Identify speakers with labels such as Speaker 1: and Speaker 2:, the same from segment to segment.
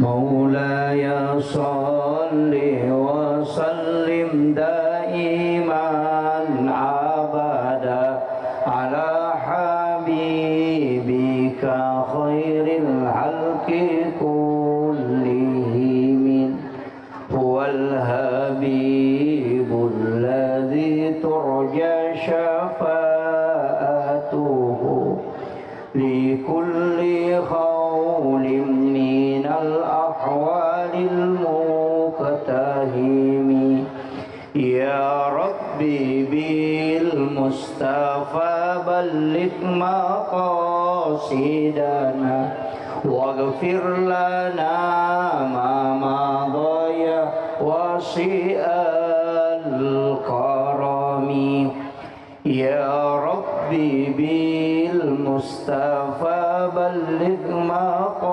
Speaker 1: مولاي صل وسلم دائما أبدا على حبيبك خير الخلق كلهم هو الحبيب الذي ترجى شفاعته لكل خول من الأحوال المقتهم يا ربي بالمصطفى بلغ مقاصدنا واغفر لنا ما مضى وسع الكرم يا ربي بالمصطفى بلغ مقاصدنا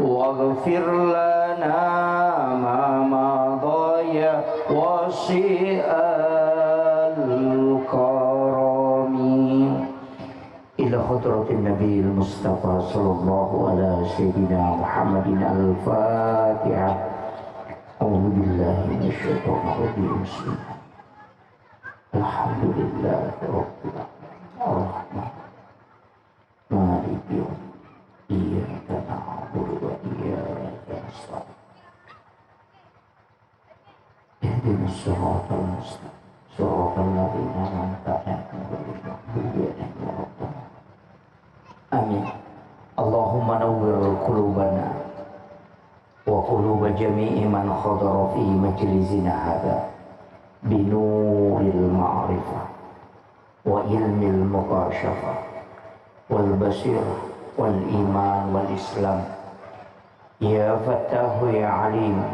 Speaker 1: واغفر لنا ما مضى وسع الكرم إلى حضرة النبي المصطفى صلى الله على سيدنا محمد الفاتحة. أعوذ بالله من الشيطان الرجيم. الحمد لله رب العالمين الرحمن مالك يوم إياك نعبد وإياك نستعين اهدنا الصراط المستقيم صراط الذين أنعمت عليهم غير المغضوب عليهم ولا الضالين آمين. اللهم نور قلوبنا وقلوب جميع من حضر في مجلسنا هذا بنور المعرفة وعلم المكاشفة والبصيرة والإيمان والإسلام يا فتاح يا عليم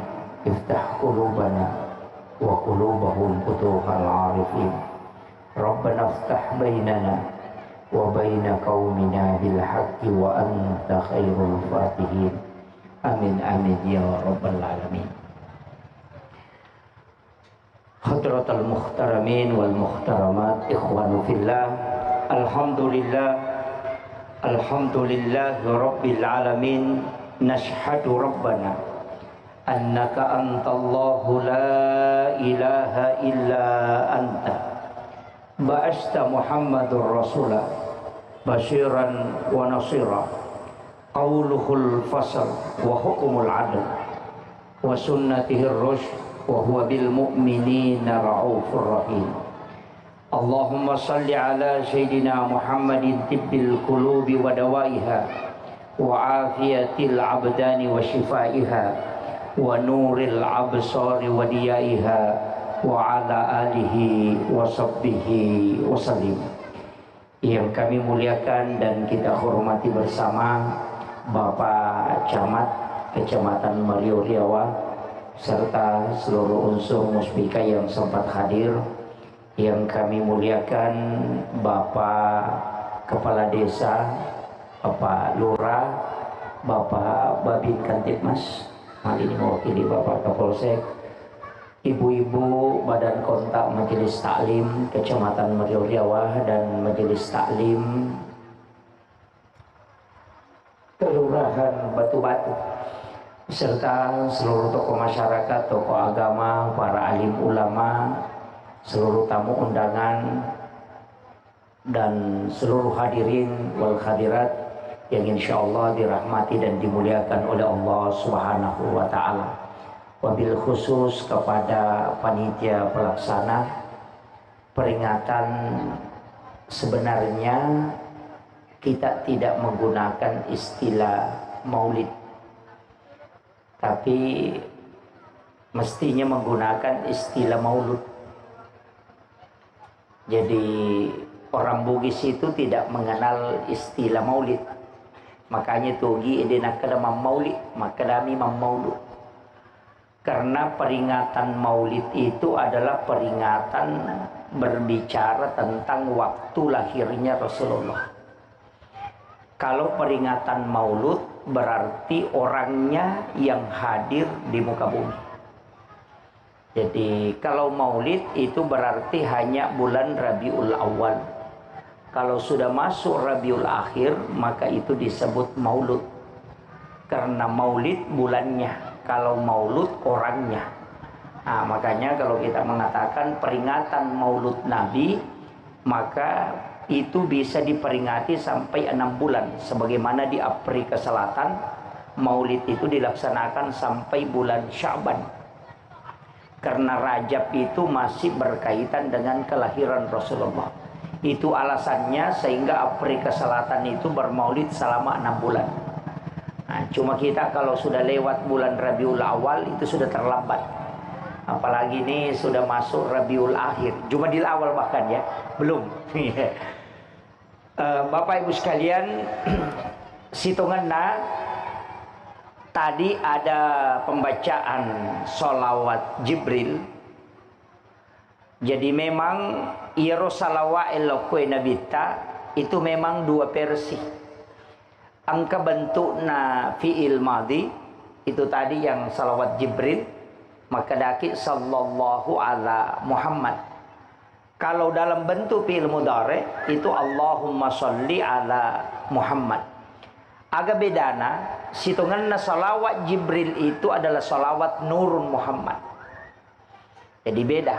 Speaker 1: افتح قلوبنا وقلوبهم فتوح العارفين ربنا افتح بيننا وبين قومنا بالحق وأنت خير الفاتحين آمين آمين يا رب العالمين. Hadratul muhtaramin wal muhtaramat ikhwanu fillah, alhamdulillah rabbil alamin, nashhadu rabbana annaka antallahu la ilaha illa anta ba'asta muhammadur rasulah basyiran wa nasira qawluhul fasl wa hukumul adl wa sunnatihir rushd wa huwa bil mu'minina ra'ufur rahim. Allahumma salli ala sayyidina Muhammadin tibbil qulubi wa dawaiha wa afiyatil abdani wa shifaiha wa nuril absari wa diyaiha wa ala alihi wa sahbihi wa sallim. Yang kami muliakan dan kita hormati bersama Bapak Camat Kecamatan Mario Riawa serta seluruh unsur muspika yang sempat hadir, yang kami muliakan Bapak Kepala Desa, Bapak Lurah, Bapak Babin Kantipmas, hal ini mewakili Bapak Kapolsek, Ibu-ibu Badan Kontak Majelis Taklim Kecamatan Mario Riawa dan Majelis Taklim Kelurahan Batu-Batu, serta seluruh tokoh masyarakat, tokoh agama, para alim ulama, seluruh tamu undangan, dan seluruh hadirin wal hadirat yang insya Allah dirahmati dan dimuliakan oleh Allah Subhanahu wa Ta'ala. Wabil khusus kepada panitia pelaksana, peringatan sebenarnya kita tidak menggunakan istilah maulid, tapi mestinya menggunakan istilah maulud. Jadi orang Bugis itu tidak mengenal istilah maulid, makanya tugi edenak kadama maulid makadami maulud, karena peringatan maulid itu adalah peringatan berbicara tentang waktu lahirnya Rasulullah. Kalau peringatan maulud berarti orangnya yang hadir di muka bumi. Jadi kalau maulid itu berarti hanya bulan Rabiul Awal. Kalau sudah masuk Rabiul Akhir maka itu disebut maulud. karena maulid bulannya, kalau maulud orangnya. Nah, makanya kalau kita mengatakan peringatan maulud Nabi, maka itu bisa diperingati sampai 6 bulan. Sebagaimana di Afrika Selatan, maulid itu dilaksanakan sampai bulan Sya'ban. Karena Rajab itu masih berkaitan dengan kelahiran Rasulullah. Itu alasannya sehingga Afrika Selatan itu bermaulid selama 6 bulan. Nah, cuma kita kalau sudah lewat bulan Rabiul Awal itu sudah terlambat. Apalagi ini sudah masuk Rabiul Akhir, Jumadil Awal bahkan ya, belum. Bapak Ibu sekalian, situnganna tadi ada pembacaan sholawat Jibril. Jadi memang iro salawat elokwe nabita itu memang 2 versi. Angka bentukna fi'il madhi itu tadi yang salawat Jibril, maka daki sallallahu ala Muhammad. Kalau dalam bentuk fi'il mudhari itu Allahumma sholli ala Muhammad. Agak bedana, situnganna salawat Jibril itu adalah salawat nurun Muhammad. Jadi beda.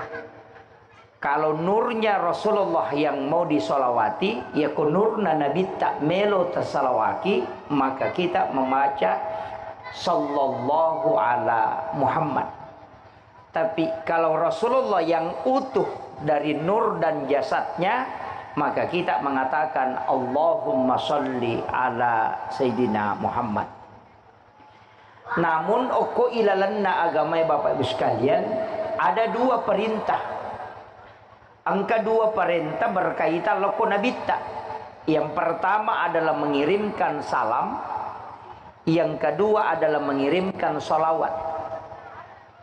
Speaker 1: Kalau nurnya Rasulullah yang mau disolawati, ya ku nurna Nabi tak melo tersalawaki, maka kita membaca sallallahu ala Muhammad. Tapi kalau Rasulullah yang utuh dari nur dan jasadnya, maka kita mengatakan Allahumma sholli ala Sayyidina Muhammad. Namun oko ilalanna agama Bapak Ibu sekalian, ada 2 perintah. Angka 2 perintah berkaitan loko nabita. Yang pertama adalah mengirimkan salam, yang kedua adalah mengirimkan sholawat.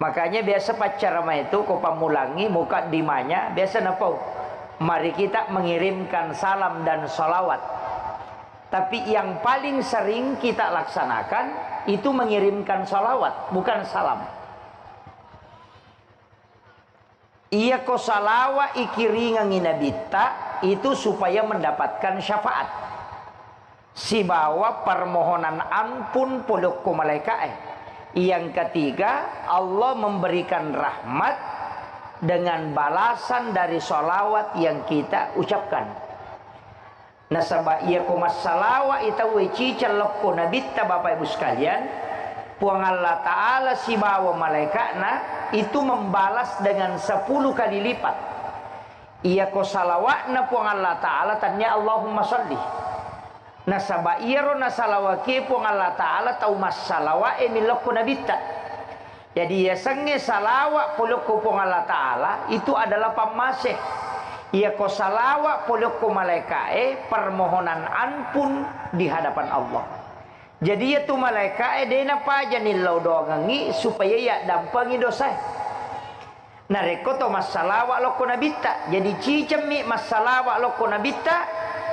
Speaker 1: Makanya biasa pacarama itu kau pamulangi muka dimanya biasa napa? Mari kita mengirimkan salam dan sholawat. Tapi yang paling sering kita laksanakan itu mengirimkan sholawat, bukan salam. Iya ko salawa ikiringan nabita itu supaya mendapatkan syafaat. Si bawa permohonan ampun polokku malaikat. Yang ketiga, Allah memberikan rahmat dengan balasan dari sholawat yang kita ucapkan. Nasabah iya ko masalawa ita weci celokko nabita Bapak Ibu sekalian. Puang Allah Ta'ala si bawa malaikatna itu membalas dengan 10 kali lipat. Ia ko salawatna puang Allah Ta'ala tanya Allahumma sholli. Nasaba iro nasalawake puang Allah Ta'ala tau mas salawa emilokko nabita. Jadi ya senge salawat polokko puang Allah Ta'ala itu adalah pamaseh. Ia ko salawat polokko malaikae permohonan ampun di hadapan Allah. Jadi ya tu malaikat dena paja nilau doangi supaya ya dampangi dosa. Nareko to masalawat loko nabita. Jadi cicemi masalawat loko nabita,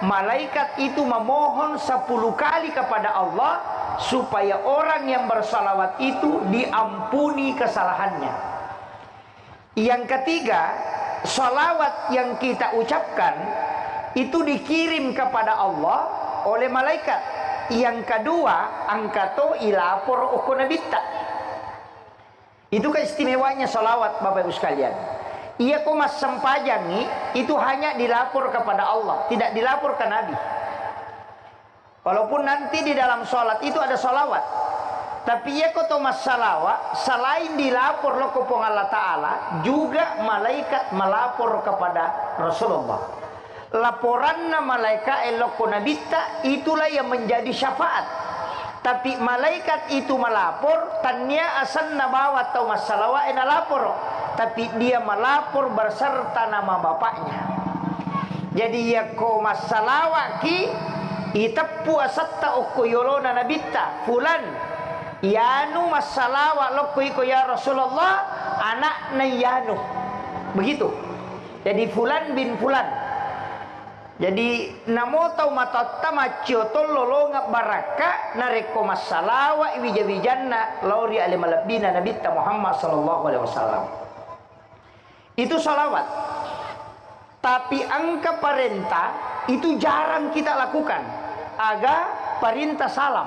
Speaker 1: malaikat itu memohon 10 kali kepada Allah supaya orang yang bersalawat itu diampuni kesalahannya. Yang ketiga, salawat yang kita ucapkan itu dikirim kepada Allah oleh malaikat. Yang kedua, angkato ilapor oko nabita. Itu keistimewanya salawat Bapak Ibu sekalian. Ia ko mas sempajangi itu hanya dilapor kepada Allah, tidak dilapor ke Nabi. Walaupun nanti di dalam sholat itu ada salawat, tapi ia ko mas salawat selain dilapor lokopong Allah Ta'ala, juga malaikat melapor kepada Rasulullah. Laporan malaikat eloko nabita itulah yang menjadi syafaat. Tapi malaikat itu melapor tanya asan nabawa atau masalawa lapor, tapi dia melapor berserta nama bapaknya. Jadi ya ko masalawa ki itapu asatta ukuyolona nabita fulan yanu masalawa lokoi ya Rasulullah anak nayanu, begitu. Jadi fulan bin fulan. Jadi namo tau matotta maciotol lolonga baraka nareko masalawa iwijawijanna lauri alimalabina nabita Muhammad sallallahu alaihi wasallam. Itu salawat. Tapi angka perintah itu jarang kita lakukan. Aga perintah salam.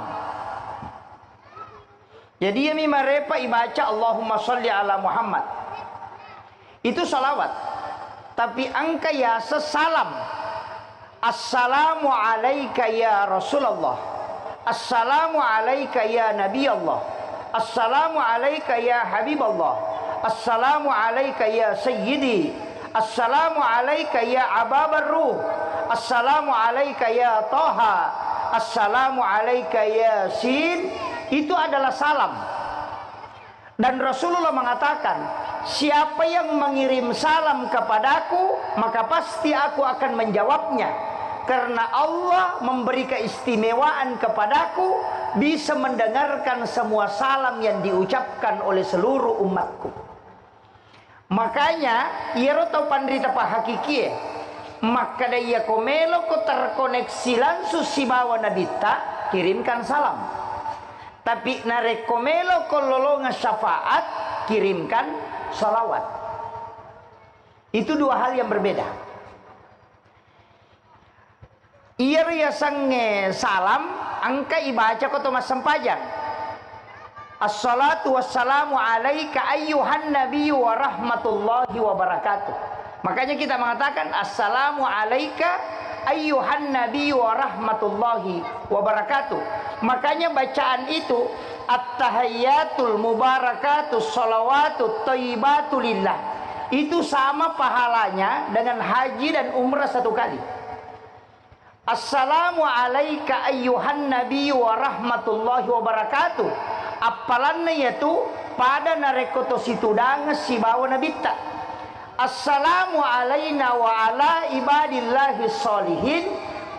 Speaker 1: Jadi ya marepa ibaca Allahumma sholli ala Muhammad. Itu salawat. Tapi angka ya sesalam. Assalamu alayka ya Rasulullah. Assalamu alayka ya Nabi Allah. Assalamu alayka ya Habib Allah. Assalamu alayka ya Sayyidi. Assalamu alayka ya Ababar Ruh. Assalamu alayka ya Taha. Assalamu alayka ya Sin. Itu adalah salam. Dan Rasulullah mengatakan, siapa yang mengirim salam kepadaku, maka pasti aku akan menjawabnya. Karena Allah memberi keistimewaan kepadaku, bisa mendengarkan semua salam yang diucapkan oleh seluruh umatku. Makanya ia tahu pandrita pa hakiki, maka dia komelo ko terkoneksi langsung si bawa nabita, kirimkan salam. Tapi narekomelo ko lolonga syafaat, kirimkan salawat. Itu dua hal yang berbeda. Ia sange salam angka ibaca ko tomas sempajang. Assalatu wassalamu alaika ayyuhan nabiyyu wa rahmatullahi wa barakatuh. Makanya kita mengatakan assalamu alaika ayyuhan nabiyyu wa rahmatullahi wa barakatuh. Makanya bacaan itu at-tahiyyatul mubarakatus shalawatut thayyibatu lillah. Itu sama pahalanya dengan haji dan umrah satu kali. Assalamu alaika ayyuhan nabiyyu wa rahmatullahi wa barakatuh. Apalannya yaitu pada narekoto situdang si bawa nabita. Assalamu alaina wa ala ibadillahi sholihin.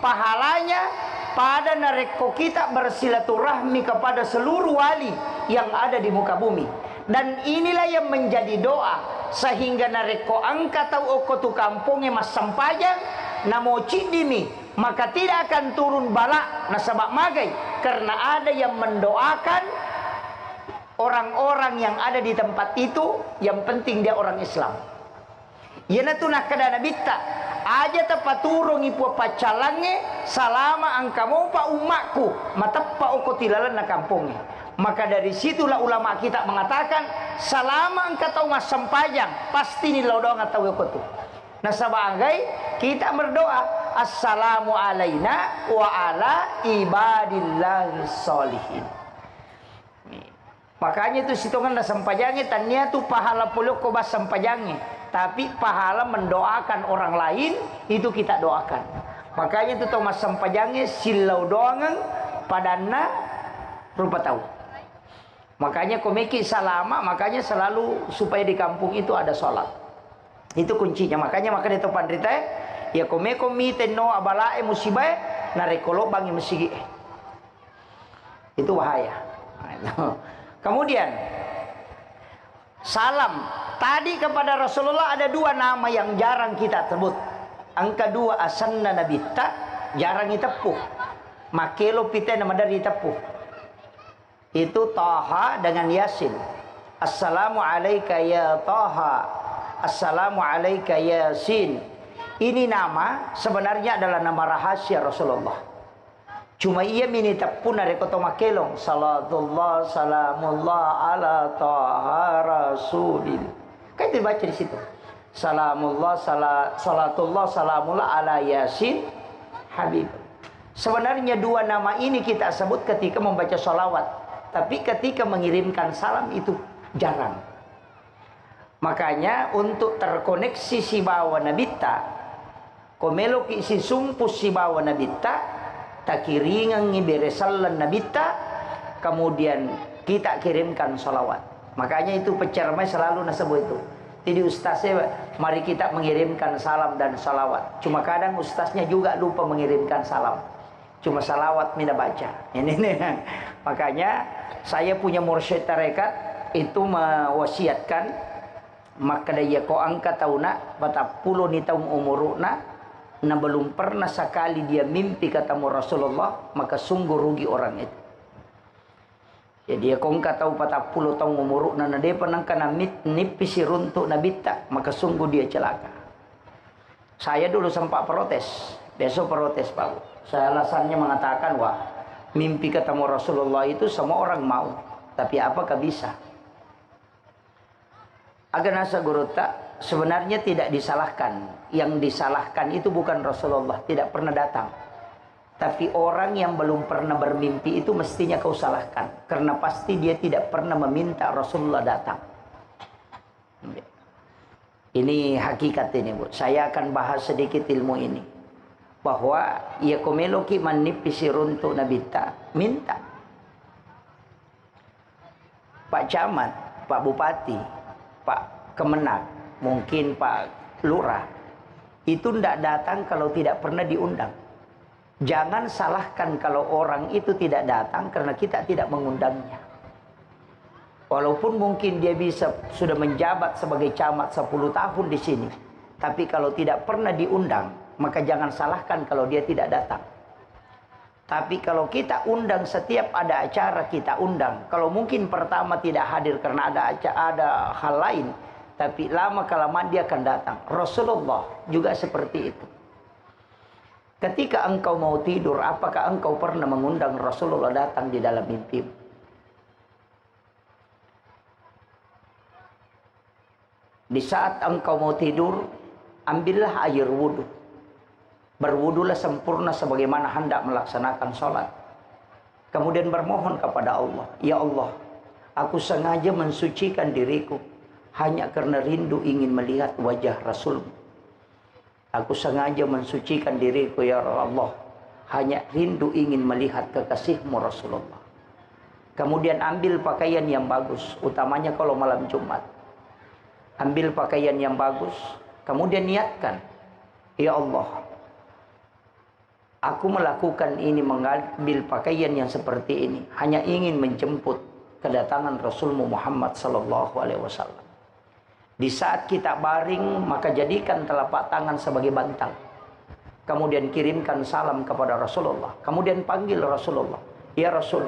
Speaker 1: Pahalanya pada nareko kita bersilaturahmi kepada seluruh wali yang ada di muka bumi. Dan inilah yang menjadi doa sehingga nareko angka tau okotu kampungnya mas sampajang namo cidimi, maka tidak akan turun bala nasabak magai, karena ada yang mendoakan orang-orang yang ada di tempat itu, yang penting dia orang Islam. Yana tu nak kada nabita aja tepat turun ipu pacalange salama angkamu pa umakku matappa uko tilalan na kampungnya. Maka dari situlah ulama kita mengatakan salama angka tau mas sempajang pasti ni lodong atau uko tu. Nah sebagai kita berdoa assalamu alaina wa ala ibadillahi sholihin. Makanya itu situngan na sampajangnya tanya tu pahala puluh ko bas sampajangnya. Tapi pahala mendoakan orang lain itu kita doakan. Makanya itu Thomas sampajangnya silau doangan padana rupa tahu. Makanya komeki salama, makanya selalu supaya di kampung itu ada sholat. Itu kuncinya. Makanya maka itu pandrita ya komeko mite no abalae musibah narekolo bangi mesigi. Itu bahaya. Kemudian salam tadi kepada Rasulullah ada dua nama yang jarang kita sebut. Angka dua asanna nabita jarang ditepuh. Makelo pite nama dari ditepuh. Itu Taha dengan Yasin. Assalamu alayka ya Taha. Assalamu alayka ya Yasin. Ini nama sebenarnya adalah nama rahasia Rasulullah. Cuma ia minita pun dari kota makelong. Salatullah salamullah ala Taha Rasulil. Kan dibaca di situ. Salamullah salatullah salamullah ala Yasin Habib. Sebenarnya dua nama ini kita sebut ketika membaca sholawat. Tapi ketika mengirimkan salam itu jarang. Makanya untuk terkoneksi si bawa nabita, komelo ki si sumpus si bawa nabita, takiringan ngiberesalan nabita, kemudian kita kirimkan sholawat. Makanya itu pecermai selalu nasabut itu. Jadi ustaznya mari kita mengirimkan salam dan sholawat. Cuma kadang ustaznya juga lupa mengirimkan salam. Cuma salawat mina baca. Ini nih. Makanya saya punya mursyid tarekat itu mewasiatkan maka dia ko angka tauna puluh ni tahun umuruna na belum pernah sekali dia mimpi ketemu Rasulullah, maka sungguh rugi orang itu. Jadi ya kong tahu 40 tahun umuruna na dia pernah kena nipisi runtuk nabita, maka sungguh dia celaka. Saya dulu sempat protes, besok protes Pak. Saya alasannya mengatakan wah mimpi ketemu Rasulullah itu semua orang mau. Tapi apakah bisa? Aganasa Gurutta sebenarnya tidak disalahkan. Yang disalahkan itu bukan Rasulullah, tidak pernah datang. Tapi orang yang belum pernah bermimpi itu mestinya kau salahkan. Karena pasti dia tidak pernah meminta Rasulullah datang. Ini hakikat ini, Bu. Saya akan bahas sedikit ilmu ini. Bahwa ya komeloki manipisi runtu nabita. Minta. Pak Camat, Pak Bupati, Pak Kemenag, mungkin Pak Lurah. Itu tidak datang kalau tidak pernah diundang. Jangan salahkan kalau orang itu tidak datang karena kita tidak mengundangnya. Walaupun mungkin dia bisa sudah menjabat sebagai camat 10 tahun di sini. Tapi kalau tidak pernah diundang, maka jangan salahkan kalau dia tidak datang. Tapi kalau kita undang setiap ada acara kita undang. Kalau mungkin pertama tidak hadir karena ada hal lain. Tapi lama-kelamaan dia akan datang. Rasulullah juga seperti itu. Ketika engkau mau tidur, apakah engkau pernah mengundang Rasulullah datang di dalam mimpimu? Di saat engkau mau tidur, ambillah air wudhu. Berwudulah sempurna sebagaimana hendak melaksanakan sholat. Kemudian bermohon kepada Allah, ya Allah, aku sengaja mensucikan diriku hanya karena rindu ingin melihat wajah Rasulmu. Aku sengaja mensucikan diriku ya Allah, hanya rindu ingin melihat kekasihmu Rasulullah. Kemudian ambil pakaian yang bagus, utamanya kalau malam Jumat. Ambil pakaian yang bagus, kemudian niatkan, ya Allah, aku melakukan ini, mengambil pakaian yang seperti ini, hanya ingin menjemput kedatangan Rasulmu Muhammad sallallahu alaihi wasallam. Di saat kita baring, maka jadikan telapak tangan sebagai bantal. Kemudian kirimkan salam kepada Rasulullah. Kemudian panggil Rasulullah. Ya Rasul,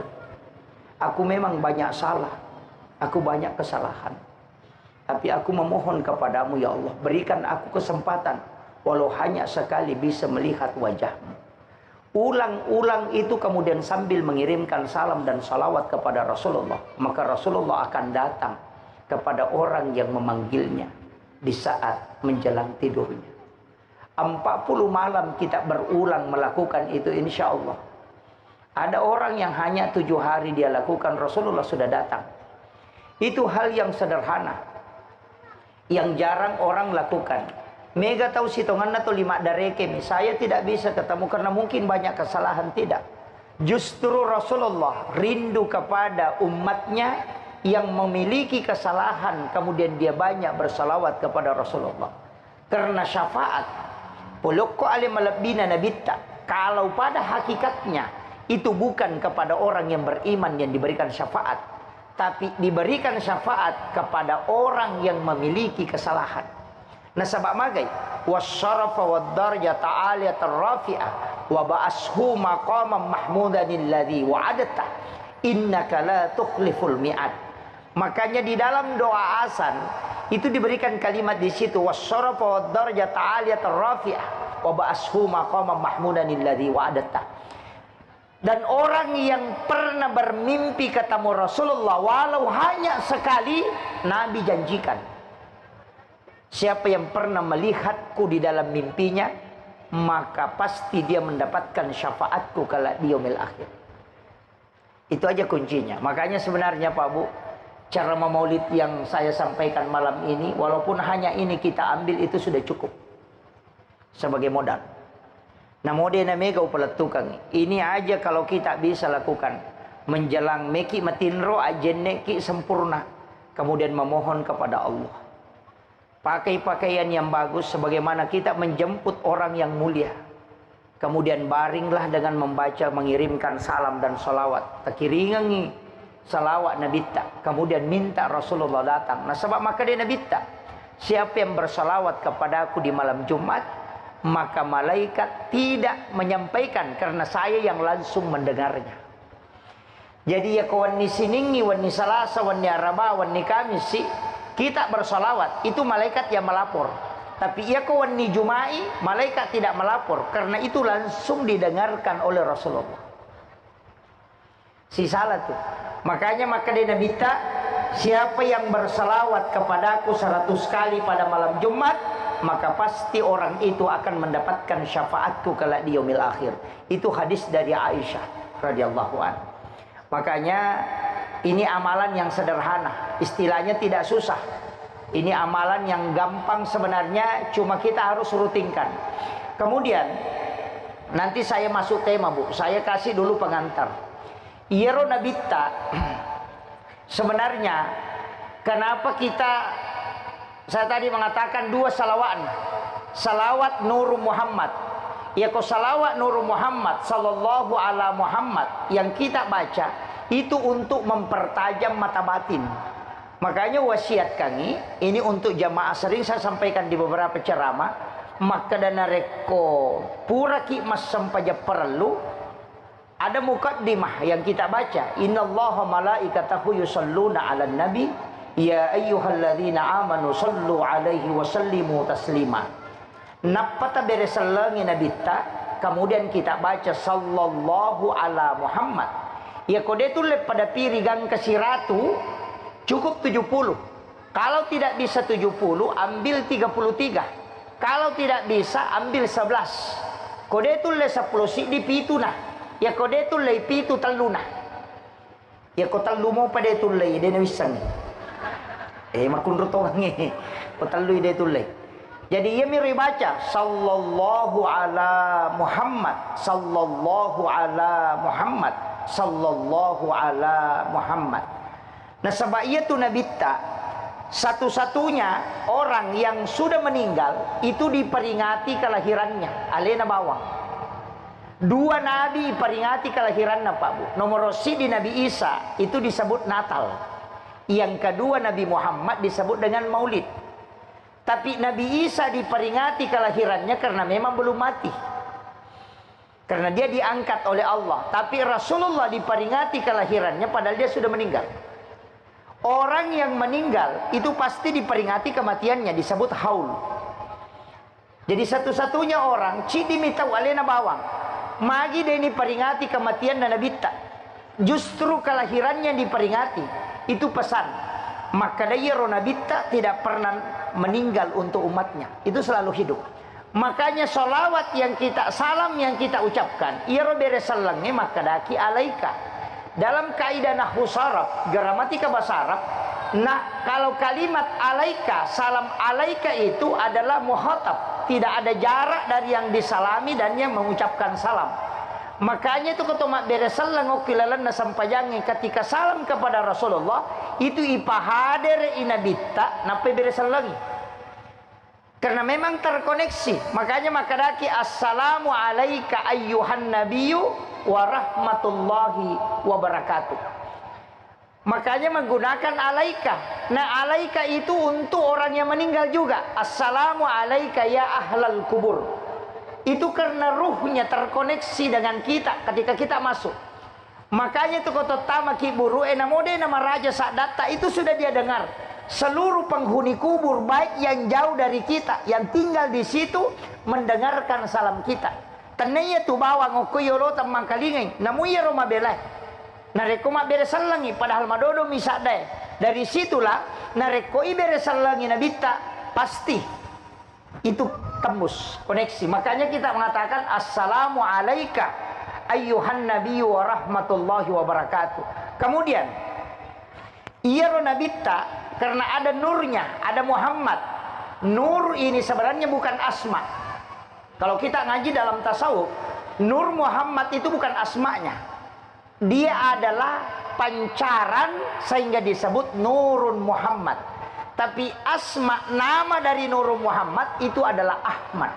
Speaker 1: aku memang banyak salah. Aku banyak kesalahan. Tapi aku memohon kepadamu ya Allah, berikan aku kesempatan. Walau hanya sekali bisa melihat wajahmu. Ulang-ulang itu kemudian sambil mengirimkan salam dan salawat kepada Rasulullah. Maka Rasulullah akan datang kepada orang yang memanggilnya di saat menjelang tidurnya. 40 malam kita berulang melakukan itu insya Allah. Ada orang yang hanya 7 hari dia lakukan, Rasulullah sudah datang. Itu hal yang sederhana, yang jarang orang lakukan. Mega tahu sitongan atau 5 dareke, saya tidak bisa ketemu karena mungkin banyak kesalahan. Tidak. Justru Rasulullah rindu kepada umatnya yang memiliki kesalahan, kemudian dia banyak bersalawat kepada Rasulullah. Karena syafaat, polokko alim malabina nabitta, kalau pada hakikatnya itu bukan kepada orang yang beriman yang diberikan syafaat, tapi diberikan syafaat kepada orang yang memiliki kesalahan. Nasabak magai wasyarafa wad-darjata 'aliyatar rafi'ah wa ba'ashu maqaman mahmudan alladhi wa'adta innaka la tukhliful mi'ad. Makanya di dalam doa azan itu diberikan kalimat di situ wasyarafa wad-darjata 'aliyatar rafi'ah wa ba'ashu maqaman mahmudan alladhi wa'adta. Dan orang yang pernah bermimpi ketemu Rasulullah walau hanya sekali, Nabi janjikan, siapa yang pernah melihatku di dalam mimpinya, maka pasti dia mendapatkan syafaatku kala di yaumil akhir. Itu aja kuncinya. Makanya sebenarnya Pak Bu, cara memaulid yang saya sampaikan malam ini, walaupun hanya ini kita ambil, itu sudah cukup sebagai modal. Nah modena mega upalatukang. Ini aja kalau kita bisa lakukan menjelang meki matinro ajenneki sempurna, kemudian memohon kepada Allah. Pakai pakaian yang bagus sebagaimana kita menjemput orang yang mulia. Kemudian baringlah dengan membaca, mengirimkan salam dan salawat. Takiringangi salawat nabita. Kemudian minta Rasulullah datang. Nah sebab maka dia nabita, siapa yang bersalawat kepadaku di malam Jumat, maka malaikat tidak menyampaikan karena saya yang langsung mendengarnya. Jadi ya kawan ni siningi, wan ni salasa, wan ni araba, wan ni kamisi, kita bersalawat, itu malaikat yang melapor. Tapi ya kawan ni jumai, malaikat tidak melapor karena itu langsung didengarkan oleh Rasulullah. Si salah tuh. Makanya maka dia nabita, siapa yang bersalawat kepadaku 100 kali pada malam Jumat, maka pasti orang itu akan mendapatkan syafaatku kelak di yaumil akhir. Itu hadis dari Aisyah radhiyallahu anha. Makanya ini amalan yang sederhana, istilahnya tidak susah. Ini amalan yang gampang sebenarnya, cuma kita harus rutinkan. Kemudian nanti saya masuk tema, Bu. Saya kasih dulu pengantar. Iyero nabita, sebenarnya kenapa saya tadi mengatakan 2 salawat. Salawat Nur Muhammad. Ya, kok salawat Nur Muhammad sallallahu ala Muhammad yang kita baca itu untuk mempertajam mata batin. Makanya wasiat kami ini untuk jamaah, sering saya sampaikan di beberapa ceramah, maka dana reko pura ki mas sampaja perlu ada mukaddimah yang kita baca, innallaha malaikatahu yusalluna 'alan nabi ya ayyuhalladzina amanu sallu 'alaihi wa sallimu taslima. Napata beresallangi nabita, kemudian kita baca sallallahu ala Muhammad. Ya kode itu pada pirigang ke siratu cukup 70. Kalau tidak bisa 70, ambil 33. Kalau tidak bisa ambil 11. Kode itu le 10 si di pitu nah. Ya kode itu le pitu taluna. Ya ko talu mo pada itu le de nawisan. Makun rotongan ko talu de itu le. Jadi ia miri baca sallallahu ala Muhammad, sallallahu ala Muhammad, sallallahu ala Muhammad. Nah sebab ia tu nabita, satu-satunya orang yang sudah meninggal itu diperingati kelahirannya, alena bawang. 2 nabi peringati kelahirannya, Pak Bu. Nomor si di Nabi Isa itu disebut Natal. Yang kedua Nabi Muhammad disebut dengan Maulid. Tapi Nabi Isa diperingati kelahirannya karena memang belum mati. Karena dia diangkat oleh Allah. Tapi Rasulullah diperingati kelahirannya padahal dia sudah meninggal. Orang yang meninggal itu pasti diperingati kematiannya, disebut haul. Jadi satu-satunya orang cidi mita walena bawang. Magi dia ini peringati kematian dan nabita. Justru kelahirannya diperingati. Itu pesan. Maka dia nabita tidak pernah meninggal untuk umatnya. Itu selalu hidup. Makanya solawat yang kita, salam yang kita ucapkan, iro beresallangi maka daki alaika. Dalam kaidah nahwu saraf, gramatika bahasa Arab, nah kalau kalimat alaika, salam alaika itu adalah muhatab. Tidak ada jarak dari yang disalami dan yang mengucapkan salam. Makanya itu ketua beresallang okilalan na sampajangi ketika salam kepada Rasulullah itu ipahader inabita nape beresallangi. Karena memang terkoneksi. Makanya makadaki assalamu alaika ayyuhan nabiyyu wa rahmatullahi wa barakatuh. Makanya menggunakan alaika. Nah alaika itu untuk orang yang meninggal juga. Assalamu alaika ya ahlal kubur. Itu karena ruhnya terkoneksi dengan kita ketika kita masuk. Makanya itu kota tama kiburu enamode nama raja sadata itu sudah dia dengar. Seluruh penghuni kubur baik yang jauh dari kita yang tinggal di situ mendengarkan salam kita. Tenenya tu bawang okuyolo tamang kalingay namuya roma belai. Nareko mak beresallangi padahal madodo misade. Dari situlah nareko i beresallangi nabita pasti itu tembus koneksi. Makanya kita mengatakan assalamu alaika ayyuhan nabiyyu wa rahmatullahi wa barakatuh. Kemudian iyaro nabita karena ada nurnya, ada Muhammad. Nur ini sebenarnya bukan asma. Kalau kita ngaji dalam tasawuf, Nur Muhammad itu bukan asmanya. Dia adalah pancaran sehingga disebut Nurun Muhammad. Tapi asma nama dari Nurun Muhammad itu adalah Ahmad.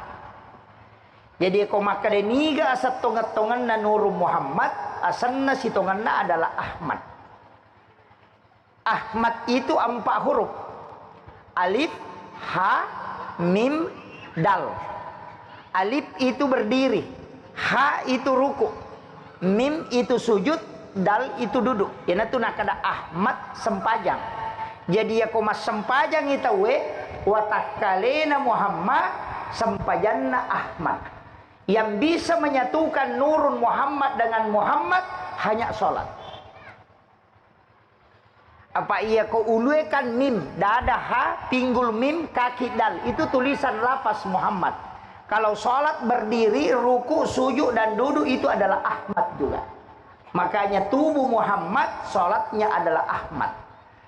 Speaker 1: Jadi kau maka deniga asat tongat-tongan na Nurun Muhammad, asanna si tonganna adalah Ahmad. Ahmad itu 4 huruf. Alif, ha, mim, dal. Alif itu berdiri, ha itu ruku, mim itu sujud, dal itu duduk. Yana tu nak ada Ahmad sempajang. Jadi ya komas sempajang itu we watakalena Muhammad sempajanna Ahmad. Yang bisa menyatukan Nurun Muhammad dengan Muhammad hanya sholat. Apa iya ko uluekan mim, dada ha, pinggul mim, kaki dal. Itu tulisan lafaz Muhammad. Kalau sholat berdiri, ruku, sujud dan duduk itu adalah Ahmad juga. Makanya tubuh Muhammad, sholatnya adalah Ahmad.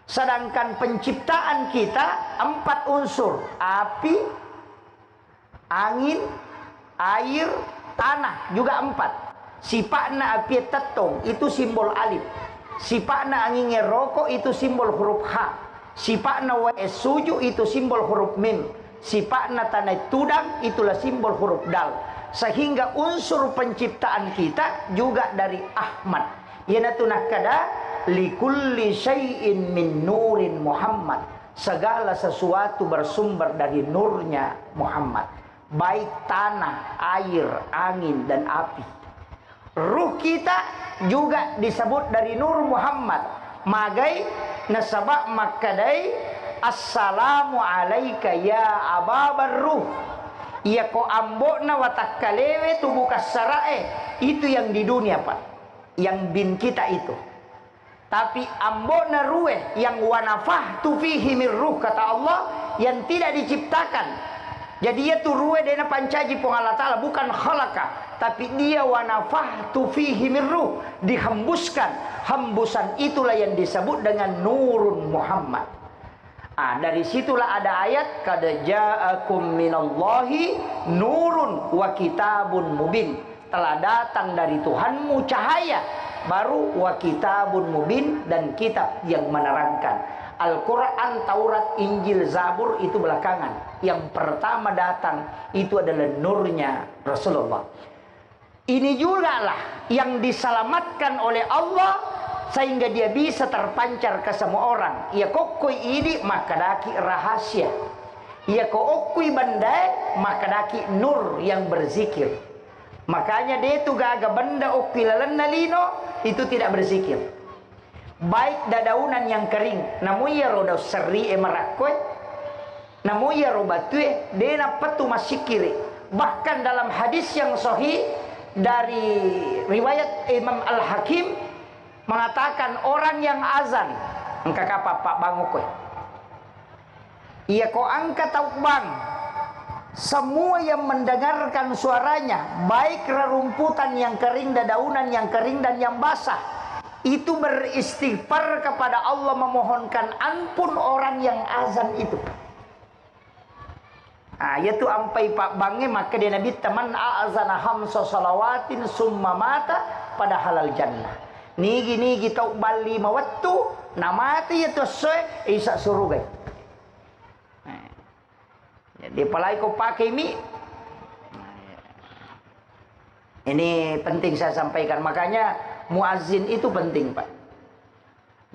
Speaker 1: Sedangkan penciptaan kita 4 unsur. Api, angin, air, tanah juga 4. Sifatna api tetong, itu simbol alif. Sifatna angin rokok itu simbol huruf H. Sifatna wae suju itu simbol huruf mim. Sifatna tanah tudang itulah simbol huruf dal. Sehingga unsur penciptaan kita juga dari Ahmad. Yanatu nakada likulli syai'in min nurin Muhammad. Segala sesuatu bersumber dari nurnya Muhammad. Baik tanah, air, angin dan api. Ruh kita juga disebut dari Nur Muhammad. Magai nasabak makadai assalamu alaika ya ababar ruh. Iya ko ambokna watakalewe tubuh kasarae. Itu yang di dunia Pak. Yang bin kita itu. Tapi ambokna ruwe yang wanafah tufihi mir ruh kata Allah yang tidak diciptakan. Jadi dia tu ruwe dena pancaji pun Allah Ta'ala bukan khalaqah. Tapi dia wanafahtu fihi min ruh, dihembuskan. Hembusan itulah yang disebut dengan nurun Muhammad. Dari situlah ada ayat qad ja'akum minallahi nurun wa kitabun mubin. Telah datang dari Tuhanmu cahaya, baru wa kitabun mubin dan kitab yang menerangkan. Al-Quran, Taurat, Injil, Zabur itu belakangan. Yang pertama datang itu adalah nurnya Rasulullah. Ini juga lah yang diselamatkan oleh Allah sehingga dia bisa terpancar ke semua orang. Ia kokoi ini maka daki rahasia. Ia kokoi bandai maka daki nur yang berzikir. Makanya dia itu gaga benda okilalan nalino itu tidak berzikir. Baik dadaunan yang kering, namun ia roda seri emarakoi, namun ia robatue dena petu masih kiri. Bahkan dalam hadis yang sahih dari riwayat Imam Al-Hakim mengatakan orang yang azan, engkau apa Pak Bangukoi? Ia ko angkat tau bang, semua yang mendengarkan suaranya, baik rerumputan yang kering, dadaunan yang kering dan yang basah, itu beristighfar kepada Allah memohonkan ampun orang yang azan itu. Yaitu ampai Pak Bange maka dia Nabi teman azana hamsa salawatin summa mata pada halal jannah. Nigi tau bali mawattu namati itu soe isa surugai. Jadi palai kau pakai mi. Ini penting saya sampaikan, makanya muazzin itu penting Pak.